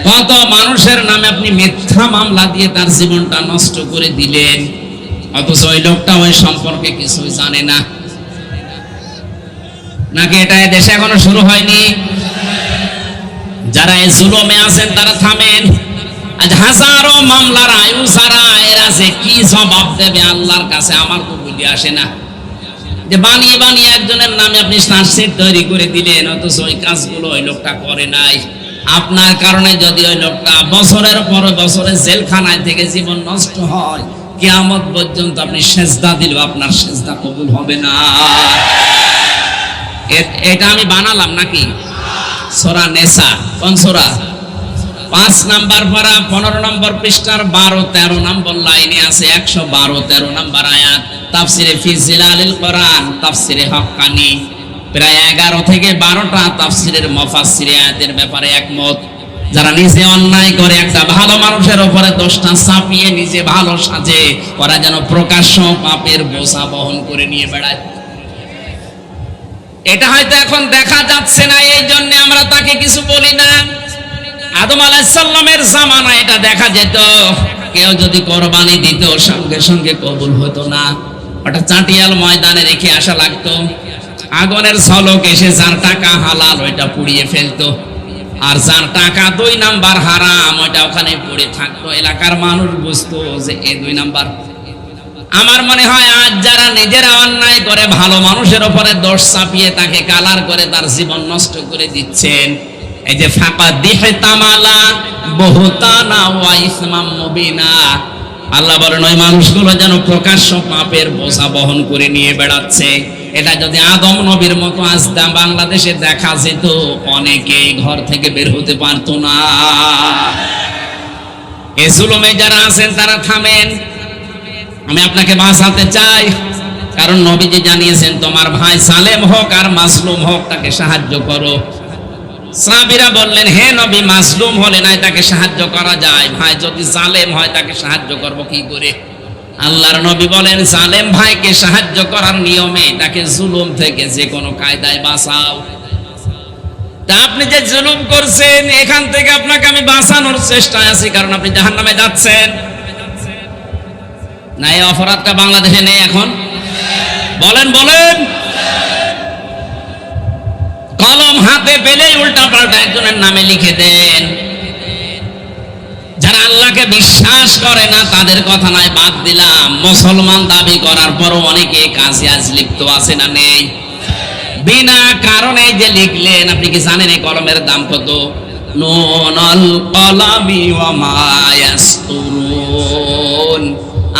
কত মানুষের নামে আপনি মিথ্যা মামলা দিয়ে তার জীবনটা নষ্ট করে দিলেন, অথচ ওই লোকটা ওই সম্পর্কে কিছুই জানে না। নাকি এটা দেশে এখনো শুরু হয়নি? যারা এই জুলুমে আছেন তারা থামেন। আজ হাজারো মামলার আয়ু ছাড়া এরা যে কি জবাব দেবে আল্লাহর কাছে আমার তো বুঝে আসে না। যে বানিয়ে বানিয়ে একজনের নামে আপনি চার্জশিট তৈরি করে দিলেন, অথচ ওই কাজগুলো ওই লোকটা করে নাই। আপনার কারণে যদি ওই লোকটা বছরের পর বছরে জেলখানায় থেকে জীবন নষ্ট হয়, কিয়ামত পর্যন্ত আপনি সেজদা দিলেও আপনার সেজদা কবুল হবে না। এটা আমি বানালাম নাকি? সূরা নিসা, কোন সূরা? 5 নাম্বার পারা 15 নম্বর পৃষ্ঠার 12-13 নম্বর লাইনে আছে 112-13 নম্বর আয়াত। তাফসিরে ফি জিলালিল কোরআন, তাফসিরে হক্কানি, প্রায় 11 থেকে 12টা তাফসিরের মুফাসসির আয়াতের ব্যাপারে একমত। যারা নিজে অন্যায় করে একটা ভালো মানুষের উপরে দোষটা চাপিয়ে নিজে ভালো সাজে, ওরা যেন প্রকাশ্য পাপের বোঝা বহন করে নিয়ে বেড়ায়। এটা হয়তো এখন দেখা যাচ্ছে না, এই জন্য আমরা তাকে কিছু বলি না। আদম আলাইহিস সালামের জামানায় এটা দেখা যেত, কেউ যদি কোরবানি দিত সঙ্গে সঙ্গে কবুল হতো না, ওটা চাটিয়াল ময়দানে রেখে আসা লাগতো। আগুনের ঝলক এসে যার টাকা হালাল ওইটা পুড়িয়ে ফেলতো, আর যার টাকা 2 নাম্বার হারাম ওইটা ওখানে পড়ে থাকতো। এলাকার মানুষ বুঝতো যে এ 2 নাম্বার। আমার মনে হয় আজ যারা নিজেরা অন্যায় করে ভালো মানুষের উপরে দোষ চাপিয়ে তাকে কালার করে তার জীবন নষ্ট করে দিচ্ছেন, এই যে ফাকাদ ইহতামালা বুহতানা ওয়া ইসমান মুবিনা, আল্লাহ বলেন ওই মানুষগুলো যেন প্রকাশ্য পাপের বোঝা বহন করে নিয়ে বেড়াচ্ছে। এটা যদি আদম নবীর মতো আজ বাংলাদেশে দেখা যেত, অনেকেই ঘর থেকে বের হতে পারতো না। এই জুলুমে যারা আছেন তারা থামেন। আমি আপনাকে বাঁচাতে চাই, কারণ নবীজি জানিয়েছেন তোমার ভাই জালেম হোক আর মাজলুম হোক তাকে সাহায্য করো। সাহাবীরা বললেন, হে নবী, মাজলুম হলে নাই তাকে সাহায্য করা যায়, ভাই যদি জালেম হয় তাকে সাহায্য করব কি করে? আল্লাহর নবী বলেন, জালেম ভাইকে সাহায্য করার নিয়মে তাকে জুলুম থেকে যে কোনো কায়দায় বাঁচাও। তা আপনি যে জুলুম করছেন এখান থেকে আপনাকে আমি বাঁচানোর চেষ্টায় আছি, কারণ আপনি জাহান্নামে যাচ্ছেন। না এই অপরাধটা বাংলাদেশে নেই এখন? বলেন বলেন। কলম হাতে পেলেই উল্টা পাল্টা একজনের নামে লিখে দেন। যারা আল্লাহকে বিশ্বাস করে না তাদের কথা নয় বাদ দিলাম, মুসলমান দাবি করার পরও অনেকে কাজে আজ লিপ্ত আছে না নেই? বিনা কারণে যে লিখলেন, আপনি কি জানেন এই কলমের দাম কত? নুনুল কলামি ওয়া মা ইয়াসতুরুন।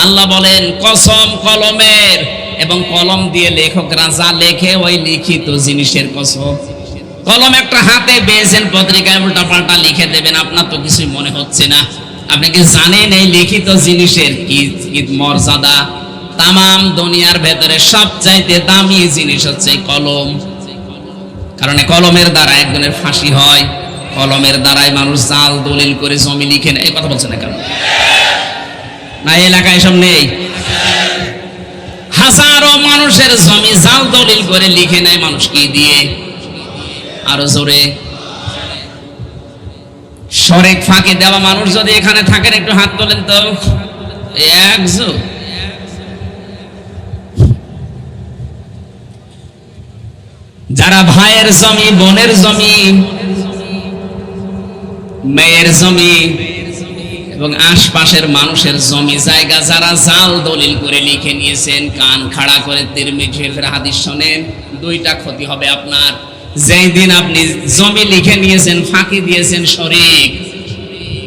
আল্লাহ বলেন কসম কলমের, এবং কলম দিয়ে লেখকরা যা লেখে ওই লিখিত জিনিসের কসম। কলম একটা হাতে পেয়েছেন, পত্রিকায় উল্টা পাল্টা লিখে দেবেন, আপনার তো কিছুই মনে হচ্ছে না। আপনি কি জানেন এই লিখিত জিনিসের কি মর্যাদা? তামাম দুনিয়ার ভেতরে সবচাইতে দামি জিনিস হচ্ছে কলম। কারণ কলমের দ্বারা একজনের ফাঁসি হয়, কলমের দ্বারাই মানুষ জাল দলিল করে জমি লিখে নেয়। এই কথা বলছে না কেন? না এই এলাকায় এসব নেই? হাজারো মানুষের জমি জাল দলিল করে লিখে নেয় মানুষ কি দিয়ে? আরো জোরে। শরিক ফাঁকি দেওয়া মানুষ যদি এখানে থাকেন একটু হাত তোলেন তো। একজন যারা ভাইয়ের জমি, বোনের জমি, মেয়ের জমি এবং আশপাশের মানুষের জমি জায়গা যারা জাল দলিল করে লিখে নিয়েছেন, কান খাড়া করে তিরমিজি শরীফের হাদিস শোনেন, দুইটা ক্ষতি হবে আপনার। যেই দিন আপনি জমি লিখে নিয়েছেন, ফাঁকি দিয়েছেন শরিক,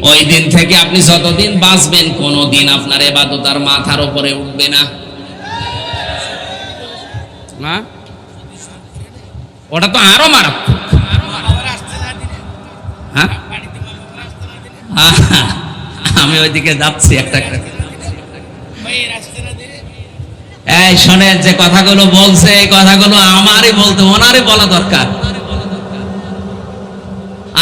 ওই দিন থেকে আপনি যতদিন বাঁচবেন কোনোদিন আপনার ইবাদত আর মাথার উপরে উঠবে না। ওটা তো আরো মারাত্মক। হ্যাঁ, আমি ওইদিকে যাচ্ছি একটা একটা। এই শোনেন, যে কথাগুলো বলছে এই কথাগুলো আমারই বলতে, ওনারই বলা দরকার।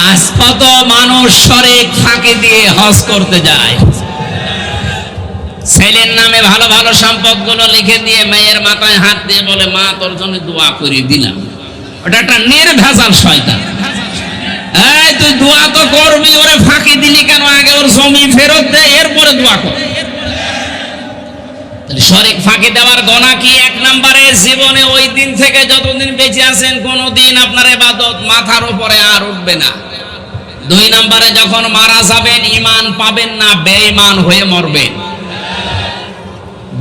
আজ কত মানুষ শরিক ফাঁকি দিয়ে হজ করতে যায়, ছেলের নামে ভালো ভালো সম্পদ গুলো লিখে দিয়ে মেয়ের মাথায় হাত দিয়ে বলে মা তোর জন্য দোয়া করে দিলাম। ওটা একটা নির্ভেজাল শয়তান। এই তুই দোয়া তো করবি, ওরে ফাঁকি দিলি কেন? আগে ওর জমি ফেরত দে, এরপরে দোয়া কর। শরিক ফাঁকি দেওয়ার গোনা কি? এক নম্বরে জীবনে ওই দিন থেকে যতদিন বেঁচে আছেন কোনোদিন আপনার ইবাদত মাথার উপরে আর উঠবে না। দুই নম্বরে যখন মারা যাবেন ঈমান পাবেন না, বেঈমান হয়ে মরবেন।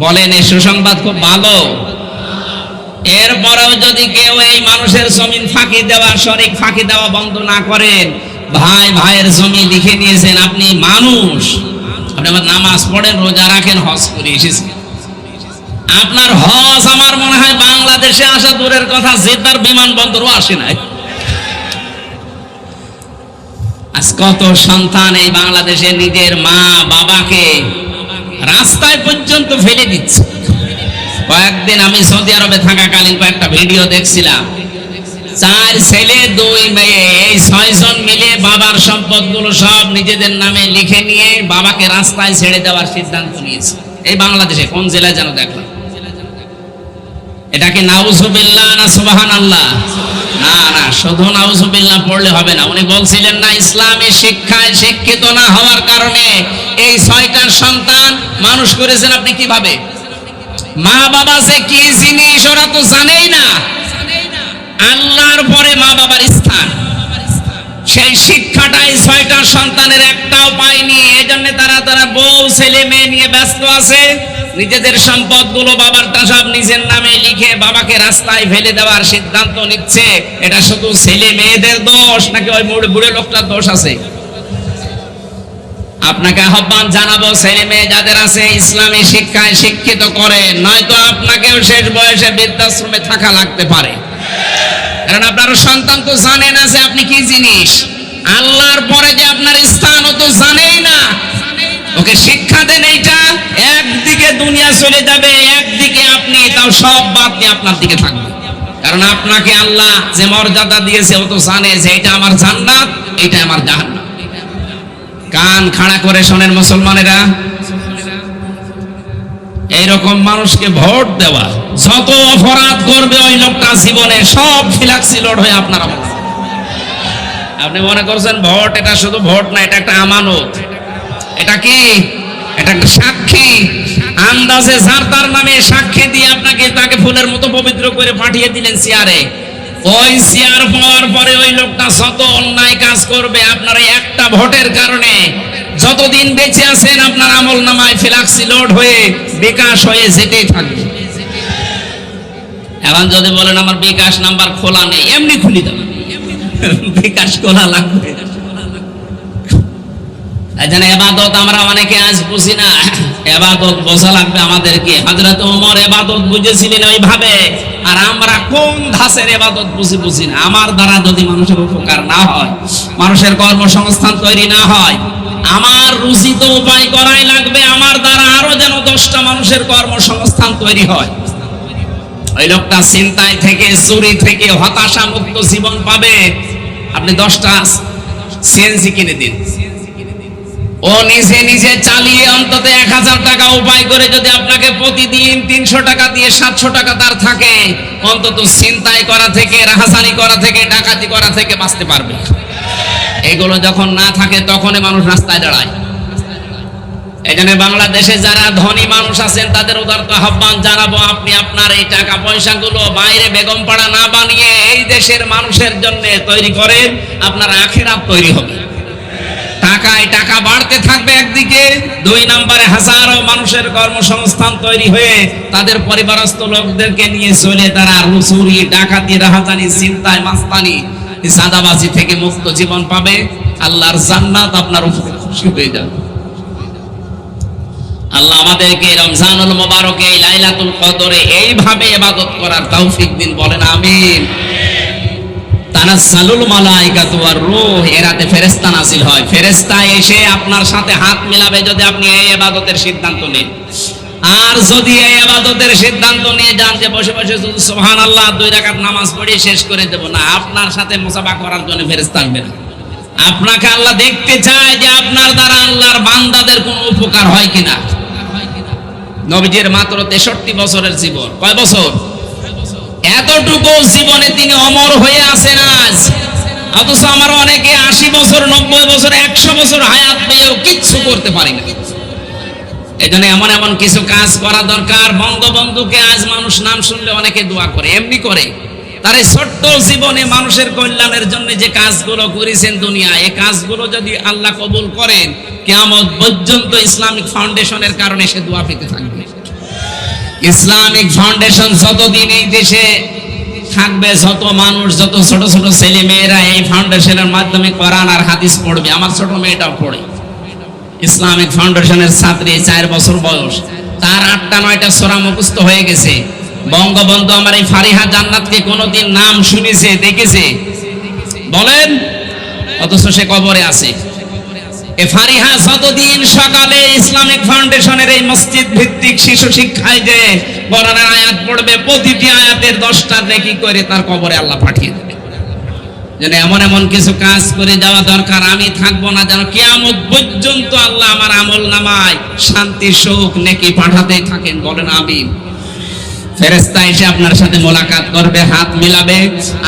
বলেন এই সুসংবাদ খুব ভালো। এরপরেও যদি কেউ এই মানুষের জমিন ফাঁকি দেওয়া, শরিক ফাঁকি দেওয়া বন্ধ না করেন, ভাই ভাইয়ের জমি লিখে নিয়েছেন, আপনি মানুষ, আপনি আবার নামাজ পড়েন, রোজা রাখেন, হজ করে এসেছেন, আপনার হজ আমার মনে হয় বাংলাদেশে আসা দূরের কথা, জেদ্দার বিমানবন্দরও আসে নাই। আজ কত সন্তান এই বাংলাদেশে নিজের মা বাবাকে রাস্তায় পর্যন্ত ফেলে দিচ্ছে। কয়েকদিন আমি সৌদি আরবে থাকাকালীন কয়েকটা ভিডিও দেখছিলাম, 4 ছেলে 2 মেয়ে, এই 6 জন মিলে বাবার সম্পদগুলো সব নিজেদের নামে লিখে নিয়ে বাবাকে রাস্তায় ছেড়ে দেওয়ার সিদ্ধান্ত নিয়েছে। এই বাংলাদেশে কোন জেলায় যেন দেখলাম। এটা কি নাউজুবিল্লাহ না সুবহানাল্লাহ? না না, শুধু নাউজুবিল্লাহ পড়লে হবে না। উনি বলছিলেন না, ইসলামী শিক্ষায় শিক্ষিত না হওয়ার কারণে এই 6টা সন্তান মানুষ করেছেন আপনি কিভাবে? মা বাবা যে কি জিনিস ওরা তো জানেই না। আল্লাহর পরে মা বাবার স্থান, সেই শিক্ষাটাই 6টা সন্তানের একটাও পায়নি। এজন্য তারা বউ ছেলে মেয়ে নিয়ে ব্যস্ত আছে, নিজেদের সম্পদগুলো বাবারটা সব নিজের নামে লিখে বাবাকে রাস্তায় ফেলে দেওয়ার সিদ্ধান্ত নিচ্ছে। এটা শুধু ছেলে মেয়েদের দোষ নাকি ওই বুড়ো লোকটার দোষ আছে? আপনাকে আহ্বান জানাবো, ছেলে মেয়ে যাদের আছে ইসলামী শিক্ষায় শিক্ষিত করেন, নয়তো আপনাকেও শেষ বয়সে বৃদ্ধাশ্রমে থাকা লাগতে পারে। কারণ আপনার সন্তান তো জানে না যে আপনি কি জিনিস, আল্লাহর পরে যে আপনার স্থান ও তো জানেই না। ওকে শিক্ষা দেন এইটা, একদিকে দুনিয়া চলে যাবে, একদিকে আপনি তাও সব বাদ দিয়ে আপনার দিকে থাকবে। কারণ আপনাকে আল্লাহ যে মর্যাদা দিয়েছে ও তো জানে যে এটা আমার জান্নাত, এটা আমার জাহান্নাম। কান খাড়া করে শোনেন মুসলমানেরা, এইরকম মানুষকে ভোট দেওয়া, যত অপরাধ করবে ওই লোকটা জীবনে সব ফিলাক্সি লোড হয়ে আপনার আমল। আপনি মনে করছেন ভোট এটা শুধু ভোট না, এটা একটা আমানত। এটা কি? এটা একটা সাক্ষী। আন্দাজে যার তার নামে সাক্ষী দিয়ে আপনাকে তাকে ফুলের মতো পবিত্র করে পাঠিয়ে দিলেন চেয়ারে। ওই চেয়ার পাওয়ার পরে ওই লোকটা যত অন্যায় কাজ করবে আপনার একটা ভোটের কারণে যতদিন বেঁচে আছেন আপনার আমল নামায় ফ্লাক্সি লোড হয়ে বিকাশ হয়ে যেতেই থাকবে। এখন যদি বলেন আমার বিকাশ নাম্বার খোলা নেই, এমনি খুলি দেব, বিকাশ খোলা লাগবে। এখানে এবাদত আমরা অনেকে আজ বুঝি না, এবাদত বোঝা লাগবে আমাদেরকে। হযরত ওমর এবাদত বুঝেছিলেন ওইভাবে, আর আমরা কোন ধাঁচের এবাদত বুঝি না। আমার দ্বারা যদি মানুষের উপকার না হয়, মানুষের কর্মসংস্থান তৈরি না হয়, আমার রুচিত উপায় করাই লাগবে, আমার দ্বারা আরো যেন 10টা মানুষের কর্মসংস্থান তৈরি হয়। ওই লোকটা চিন্তায় থেকে, চুরি থেকে হতাশা মুক্ত জীবন পাবে। আপনি 10টা সিএনজি কিনে দিন, ও নিজে নিজে চালিয়ে অন্তত 1000 টাকা উপায় করে যদি আপনাকে প্রতিদিন 300 টাকা দিয়ে 700 টাকা তার থাকে, অন্তত চিন্তাই করা থেকে, রাহাজানি করা থেকে, ডাকাতি করা থেকে বাঁচতে পারবে। এগুলো যখন না থাকে তখনই মানুষ রাস্তায় দাঁড়ায়। এখানে বাংলাদেশে যারা ধনী মানুষ আছেন তাদের উদারত আহ্বান জানাবো, আপনি আপনার এই টাকা পয়সাগুলো বাইরে বেগম পাড়া না বানিয়ে এই দেশের মানুষের জন্য তৈরি করেন, আপনার আখিরাত তৈরি হবে। টাকায় টাকা বাড়তে থাকবে একদিকে, 2 নম্বরে হাজারো মানুষের কর্মসংস্থান তৈরি হয়ে তাদের পরিবারস্থ লোকদেরকে নিয়ে চলে তারা চুরি, ডাকাতি, রাহাজানি, চিন্তায়, মাস্তানি, চাঁদাবাজি থেকে মুক্ত জীবন পাবে। আল্লাহর জান্নাত আপনার উপরে খুশি হয়ে যাবে। আল্লাহ আমাদেরকে রমজানুল মুবারকে, লাইলাতুল কদরে এইভাবে ইবাদত করার তৌফিক দিন, বলেন আমিন। তানাজ্জালুল মালাইকাতু ওয়ার রূহ, এরাতে ফেরেশতা নাযিল হয়। ফেরেশতা এসে আপনার সাথে হাত মিলাবে যদি আপনি এই ইবাদতের সিদ্ধান্ত নেন। আর যদি এই ইবাদতের সিদ্ধান্ত নিয়ে যান যে বসে বসে শুধু সুবহানাল্লাহ 2 রাকাত নামাজ পড়ে শেষ করে দেব, না, আপনার সাথে মুসাফা করার জন্য ফেরেশতা আসবে না। আপনাকে আল্লাহ দেখতে চায় যে আপনার দ্বারা আল্লাহর বান্দাদের কোনো উপকার হয় কিনা। নবীজির মাত্র 63 বছরের জীবন, কয় বছর? এতটুকু জীবনে তিনি অমর হয়ে আছেন আজ। অথচ আমার অনেকে 80 বছর, 90 বছর, 100 বছর হায়াত পেয়েও কিচ্ছু করতে পারি না। এজন্য এমন এমন কিছু কাজ করা দরকার। বঙ্গবন্ধুকে আজ মানুষ নাম শুনলে অনেকে দোয়া করে, এমনি করে। তার এই ছোট্ট জীবনে মানুষের কল্যাণের জন্য যে কাজগুলো করেছেন দুনিয়া, এই কাজগুলো যদি আল্লাহ কবুল করেন, কিয়ামত পর্যন্ত ইসলামিক ফাউন্ডেশনের কারণে সে দোয়া পেতে থাকবে। ইসলামিক ফাউন্ডেশন যতদিন এই দেশে থাকবে, যত মানুষ, যত ছোট ছোট ছেলে মেয়েরা এই ফাউন্ডেশনের মাধ্যমে কোরআন আর হাদিস পড়বে। আমার ছোট মেয়েটাও পড়ে, ইসলামিক ফাউন্ডেশনের ছাত্রী, 4 বছর বয়স, তার 8টা-9টা সূরা মুখস্থ হয়ে গেছে। বঙ্গবন্ধু আমার এই ফারিহা জান্নাতকে কোনোদিন নাম শুনেছে, দেখেছে? বলেন। অথচ সে কবরে আছে। এ ফারিহা যতদিন সকালে ইসলামিক ফাউন্ডেশনের এই মসজিদ ভিত্তিক শিশু শিক্ষায় যে কোরআনের আয়াত পড়বে, প্রতিটি আয়াতের 10টা নেকি করে তার কবরে আল্লাহ পাঠিয়ে দেবে। যেন এমন এমন কিছু কাজ করে যাওয়া দরকার। আমি থাকবো না যেন কিয়ামত পর্যন্ত আল্লাহ আমার আমল নামায় শান্তি, সুখ, নেকি পাঠাতেই থাকেন, বলেন আমিন। ফেরেশতা এসে আপনার সাথে মোলাকাত করবে, হাত মিলাবে,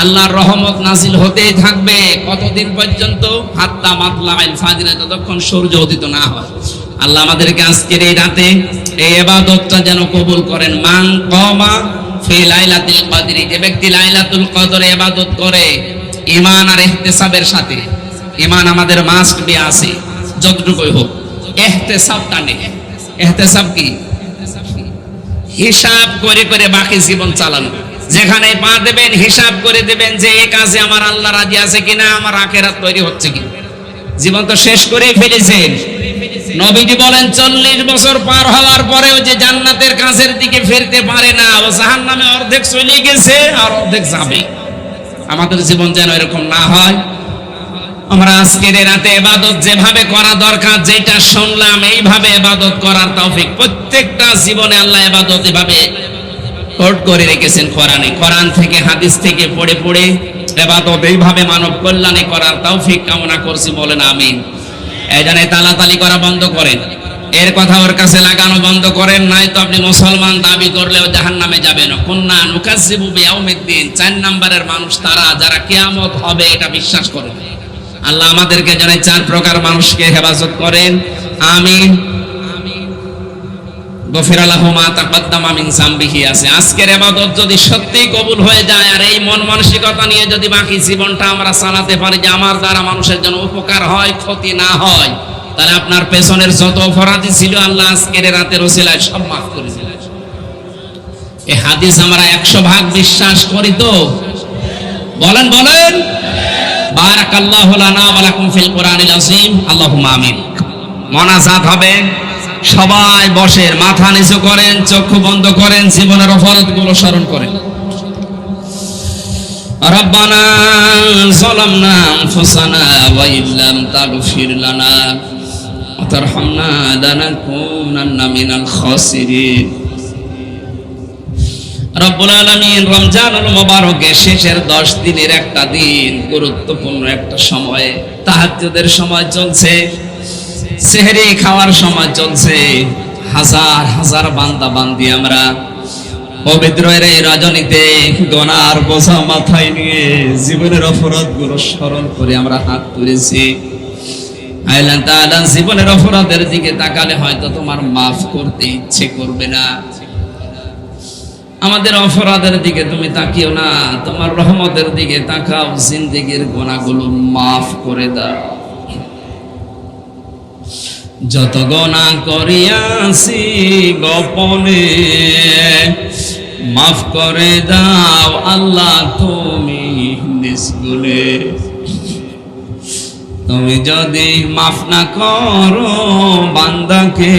আল্লাহর রহমত নাজিল হতেই থাকবে। কতদিন পর্যন্ত? হাত্তা মাতলাইল ফাজর, যতক্ষণ সূর্য উদিত না হয়। আল্লাহ আমাদেরকে আজকের এই রাতে এই ইবাদতটা যেন কবুল করেন। মান কামা ফি লাইলাতুল কদরি, যে ব্যক্তি লাইলাতুল কদরে ইবাদত করে ঈমান আর ইহতিসাবের সাথে, ঈমান আমাদের মাস্ট বি আছে যতটুকুই হোক, ইহতিসাবটা নেই। ইহতিসাব কি? হিসাব করে করে বাকি জীবন চালানো। যেখানে পা দেবেন হিসাব করে দেবেন যে এই কাজে আমার আল্লাহ রাজি আছে কিনা, আমার আখিরাত তৈরি হচ্ছে কিনা। জীবন তো শেষ করেই ফেলেছেন। নবীজি বলেন 40 বছর পার হওয়ার পরেও যে জান্নাতের কাছের দিকে ফিরতে পারে না, ও জাহান্নামে অর্ধেক চলে গেছে আর অর্ধেক যাবে। আমাদের জীবন যেন এরকম না হয়। আমরা আজকের রাতে ইবাদত যেভাবে করা দরকার, যেটা শুনলাম এইভাবে ইবাদত করার তৌফিক প্রত্যেকটা জীবনে আল্লাহ ইবাদত এভাবে কোট করে রেখেছেন কোরআনে। কোরআন থেকে, হাদিস থেকে পড়ে পড়ে ইবাদত এইভাবে মানব কল্যাণে করার তৌফিক কামনা করছি, বলেন আমিন। এজন্য তালাতালি করা বন্ধ করেন, এর কথা ওর কাছে লাগানো বন্ধ করেন, নাই তো আপনি মুসলমান দাবি করলেও জাহান্নামে যাবেন। কুন্না নুকাজ্জিবু বিয়াউমিদ্দিন, 4 নম্বরের মানুষ তারা যারা কিয়ামত হবে এটা বিশ্বাস করে। আল্লাহ আমাদেরকে যেন 4 প্রকার মানুষকে হেফাজত করেন, আমিন। গফির লাহু মা তাকদ্দামা মিন যামবিহি আছে। আজকের ইবাদত যদি সত্যি কবুল হয়ে যায় আর এই মন মানসিকতা নিয়ে যদি বাকি জীবনটা আমরা চালাতে পারি যে আমার দ্বারা মানুষের জন্য উপকার হয়, ক্ষতি না হয়, তাহলে আপনার পেছনের যত অপরাধী ছিল আল্লাহ আজকের রাতের ওসিলায় সব মাফ করে দিলেন। এই হাদিস আমরা 100% বিশ্বাস করি তো? বলেন বলেন। বারাকাল্লাহু লানা ওয়া লাকুম ফিল কোরআনিল আযীম। আল্লাহুম্মা আমিন। মোনাজাত হবে, সবাই বসেন, মাথা নিচু করেন, চক্ষু বন্ধ করেন, জীবনের অপরাধগুলো স্মরণ করেন। রব্বানা যালামনা আনফুসানা ওয়া ইল্লাম তাগফির লানা ওয়া তারহামনা লানাকুনান্না মিনাল খাসিরিন। রব্বুল আলামিন রমজানুল মুবারকের শেষের 10 দিনের একটা দিন, গুরুত্বপূর্ণ একটা সময়ে, তাহাজ্জুদের সময় চলছে, সেহরি খাওয়ার সময় চলছে। হাজার হাজার বান্দা বান্দি আমরা পবিত্রের এই রজনীতে গুনার বোঝা মাথায় নিয়ে জীবনের অপরাধগুলো স্মরণ করে আমরা হাত তুলেছি। আল্লাহ তাআলা জীবনের অপরাধের দিকে তাকালে হয়তো তোমার মাফ করতে ইচ্ছে করবে না। আমাদের অপরাধের দিকে তুমি তাকিও না, তোমার রহমতের দিকে তাকাও, জিন্দেগীর গুনাহগুলো মাফ করে দাও। যত গুনাহ করিয়াছি গোপনে মাফ করে দাও আল্লাহ তুমি নিষ্গুণে। তুমি যদি মাফ না করো বান্দাকে,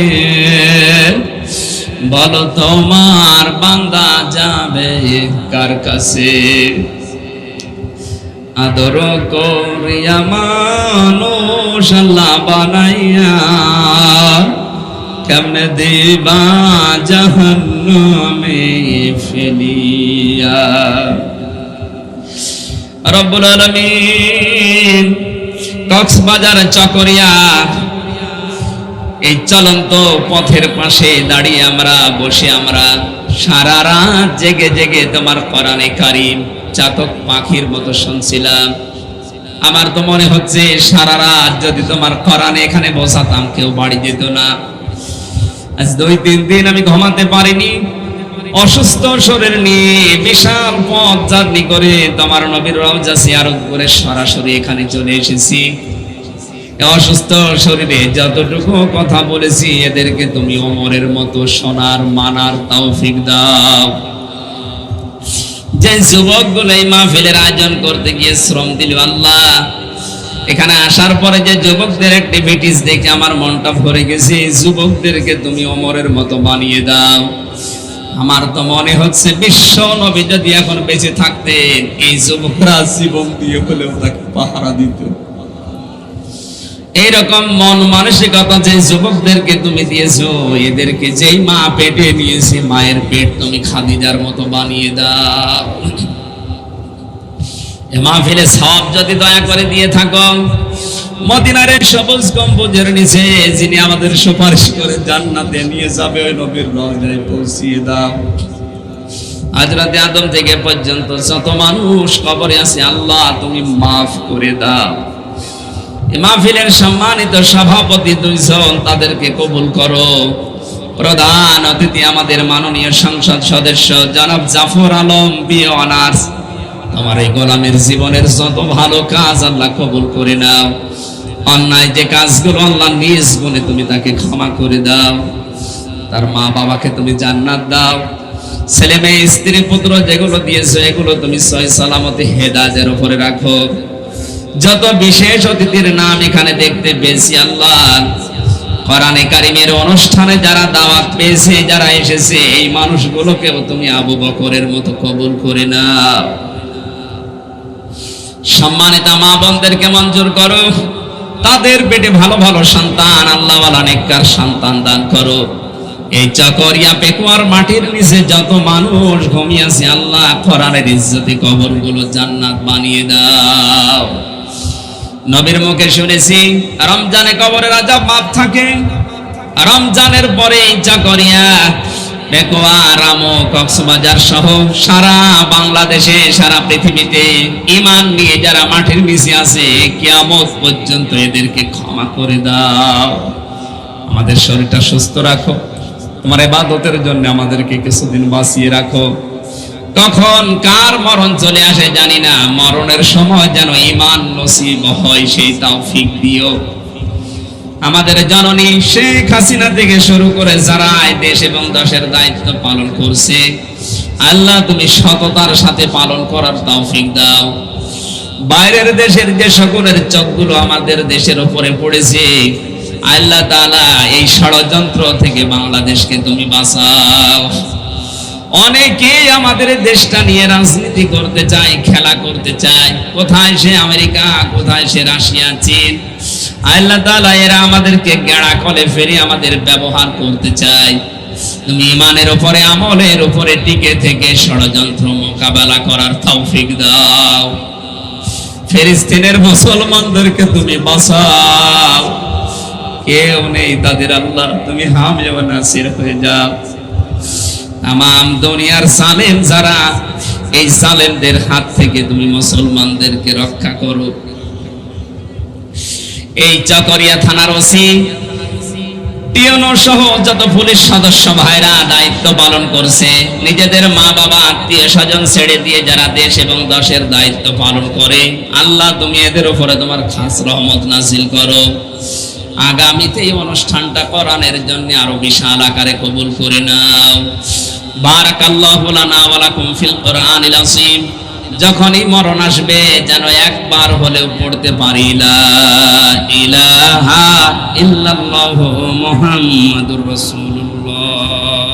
বলো তোমার বান্দা যাবে কার কাছে? আদর করিয়া মানুষ আল্লাহ বানাইয়া কেমনে দিবা জাহান্নামে ফেলিয়া। রব্বুল আলামিন কক্সবাজার চকরিয়া এই চলন্ত পথের পাশে দাঁড়িয়ে আমরা বসে আমরা সারা রাত জেগে জেগে তোমার কোরআনে কারীম চাতক পাখির মতো শুনছিলাম। আমার তো মনে হচ্ছে সারা রাত যদি তোমার কোরআনে এখানে বসাতাম কেউ বাড়ি যেত না। আজ 2-3 দিন আমি ঘুমাতে পারিনি, অসুস্থ শরীর নিয়ে বিশাল পথ জার্নি করে তোমার নবীর রওজা জিয়ারত করে সরাসরি এখানে চলে এসেছি। অসুস্থ শরীরে যতটুকু কথা বলেছি এদেরকে তুমি ওমরের মতো শোনার মানার তৌফিক দাও। যে যুবকগুলো এই মাহফিলের আয়োজন করতে গিয়ে শ্রম দিল আল্লাহ, এখানে আসার পরে যে যুবকদের অ্যাক্টিভিটিস দেখে আমার মনটা ভরে গেছে, যুবকদেরকে তুমি ওমরের মতো বানিয়ে দাও। আমার তো মনে হচ্ছে বিশ্ব নবী যদি এখন বেঁচে থাকতেন এই যুবকরা জীবন দিয়ে হলেও তাকে পাহারা দিত। এইরকম মন মানসিকতা যে যুবকদেরকে তুমি দিয়েছো, এদেরকে যেই মা পেটে নিয়েছে মায়ের পেট তুমি খাদিজার মতো বানিয়ে দাও। এ মাহফিলে সব যদি দয়া করে দিয়ে থাকো, মদিনার সবুজ গম্বুজের নিচে যিনি আমাদের সুপারিশ করে জান্নাতে নিয়ে যাবে ওই নবীর রওজায় পৌঁছিয়ে দাও। হযরতে আদম থেকে পর্যন্ত যত মানুষ কবরে আছে আল্লাহ তুমি মাফ করে দাও। এই মাহফিলের সম্মানিত সভাপতি 2 জন, তাদেরকে কবুল করো। প্রধান অতিথি আমাদের মাননীয় সংসদ সদস্য জনাব জাফর আলম বিএ অনার্স, তোমার এই গোলামের জীবনের যত ভালো কাজ আল্লাহ কবুল করে নাও। অন্যায় যে কাজগুলো আল্লাহ নিজ গুণে তুমি তাকে ক্ষমা করে দাও। তার মা বাবাকে তুমি জান্নাত দাও। ছেলে মেয়ে স্ত্রী পুত্র যেগুলো দিয়েছো এগুলো তুমি সহি সালামতে হেদায়েতের উপরে রাখো। যত বিশেষ অতিথির নাম এখানে দেখতে পেয়েছি আল্লাহ, কোরআনে কারীমের অনুষ্ঠানে যারা দাওয়াত পেয়েছে, যারা এসেছে, এই মানুষগুলোকেও তুমি আবু বকরের মতো কবুল করে নাও। সম্মানিত মা বোনদেরকে মঞ্জুর করো, তাদের পেটে ভালো ভালো সন্তান আল্লাহওয়ালা নেককার সন্তান দান করো। এই চকরিয়া পেকুয়ার মাটির নিচে যত মানুষ ঘুমিয়ে আছে আল্লাহ কোরআনের ইজ্জতে কবরগুলো জান্নাত বানিয়ে দাও। নবীর মুখে শুনেছি রমজানে কবরের আযাব মাফ থাকে, রমজানের পরে চকরিয়া পেকুয়া রামো কক্সবাজার সহ সারা বাংলাদেশে সারা পৃথিবীতে ঈমান নিয়ে যারা মাটির নিচে আছে কিয়ামত পর্যন্ত এদেরকে ক্ষমা করে দাও। আমাদের শরীরটা সুস্থ রাখো, তোমার ইবাদতের জন্য আমাদেরকে কিছুদিন বাঁচিয়ে রাখো। কখন কার মরণ চলে আসে জানি না, মরণের সময় যেন ঈমান নসিব হয় সেই তৌফিক দিও। আমাদের জননী শেখ হাসিনা থেকে শুরু করে যারা দেশ এবং দেশের দায়িত্ব পালন করছে আল্লাহ তুমি সততার সাথে পালন করার তৌফিক দাও। বাইরের দেশের যে সকলের চোখগুলো আমাদের দেশের উপরে পড়েছে, আল্লাহ তাআলা এই ষড়যন্ত্র থেকে বাংলাদেশকে তুমি বাঁচাও। অনেকেই আমাদের দেশটা নিয়ে রাজনীতি করতে চায়, খেলা করতে চায়, কোথায় সে আমেরিকা, কোথায় সে রাশিয়া, চীন। আল্লাহ তাআলা এরা আমাদেরকে গেঁড়া কলে ফেরে আমাদের ব্যবহার করতে চায়। তুমি ইমানের উপরে, আমলের উপরে টিকে থেকে ষড়যন্ত্র মোকাবেলা করার তৌফিক দাও। ফিলিস্তিনের মুসলমানদেরকে তুমি বাঁচাও, কেউ নেই তাদের, আল্লাহ তুমি হামে ওয়া নাসির হয়ে যাও। তামাম দুনিয়ার জালেম যারা, এই জালেমদের হাত থেকে তুমি মুসলমানদেরকে রক্ষা করো। এই চকরিয়া থানার ওসি, টিএনও সহ যত পুলিশ সদস্য ভাইরা দায়িত্ব পালন করছে, নিজেদের মা বাবা আত্মীয় স্বজন ছেড়ে দিয়ে যারা দেশ এবং দশের দায়িত্ব পালন করে, আল্লাহ তুমি এদের উপরে তোমার খাস রহমত নাজিল করো। আগামীতে এই অনুষ্ঠানটা কোরআনের জন্য আরো বিশাল আকারে কবুল করে নাও। বারাকাল্লাহু লানা ওয়া লাকুম ফিল কোরআনিল আযীম। যখনই মরণ আসবে যেন একবার হলেও পড়তে পারি লা ইলাহা ইল্লাল্লাহু মুহাম্মাদুর রাসূলুল্লাহ।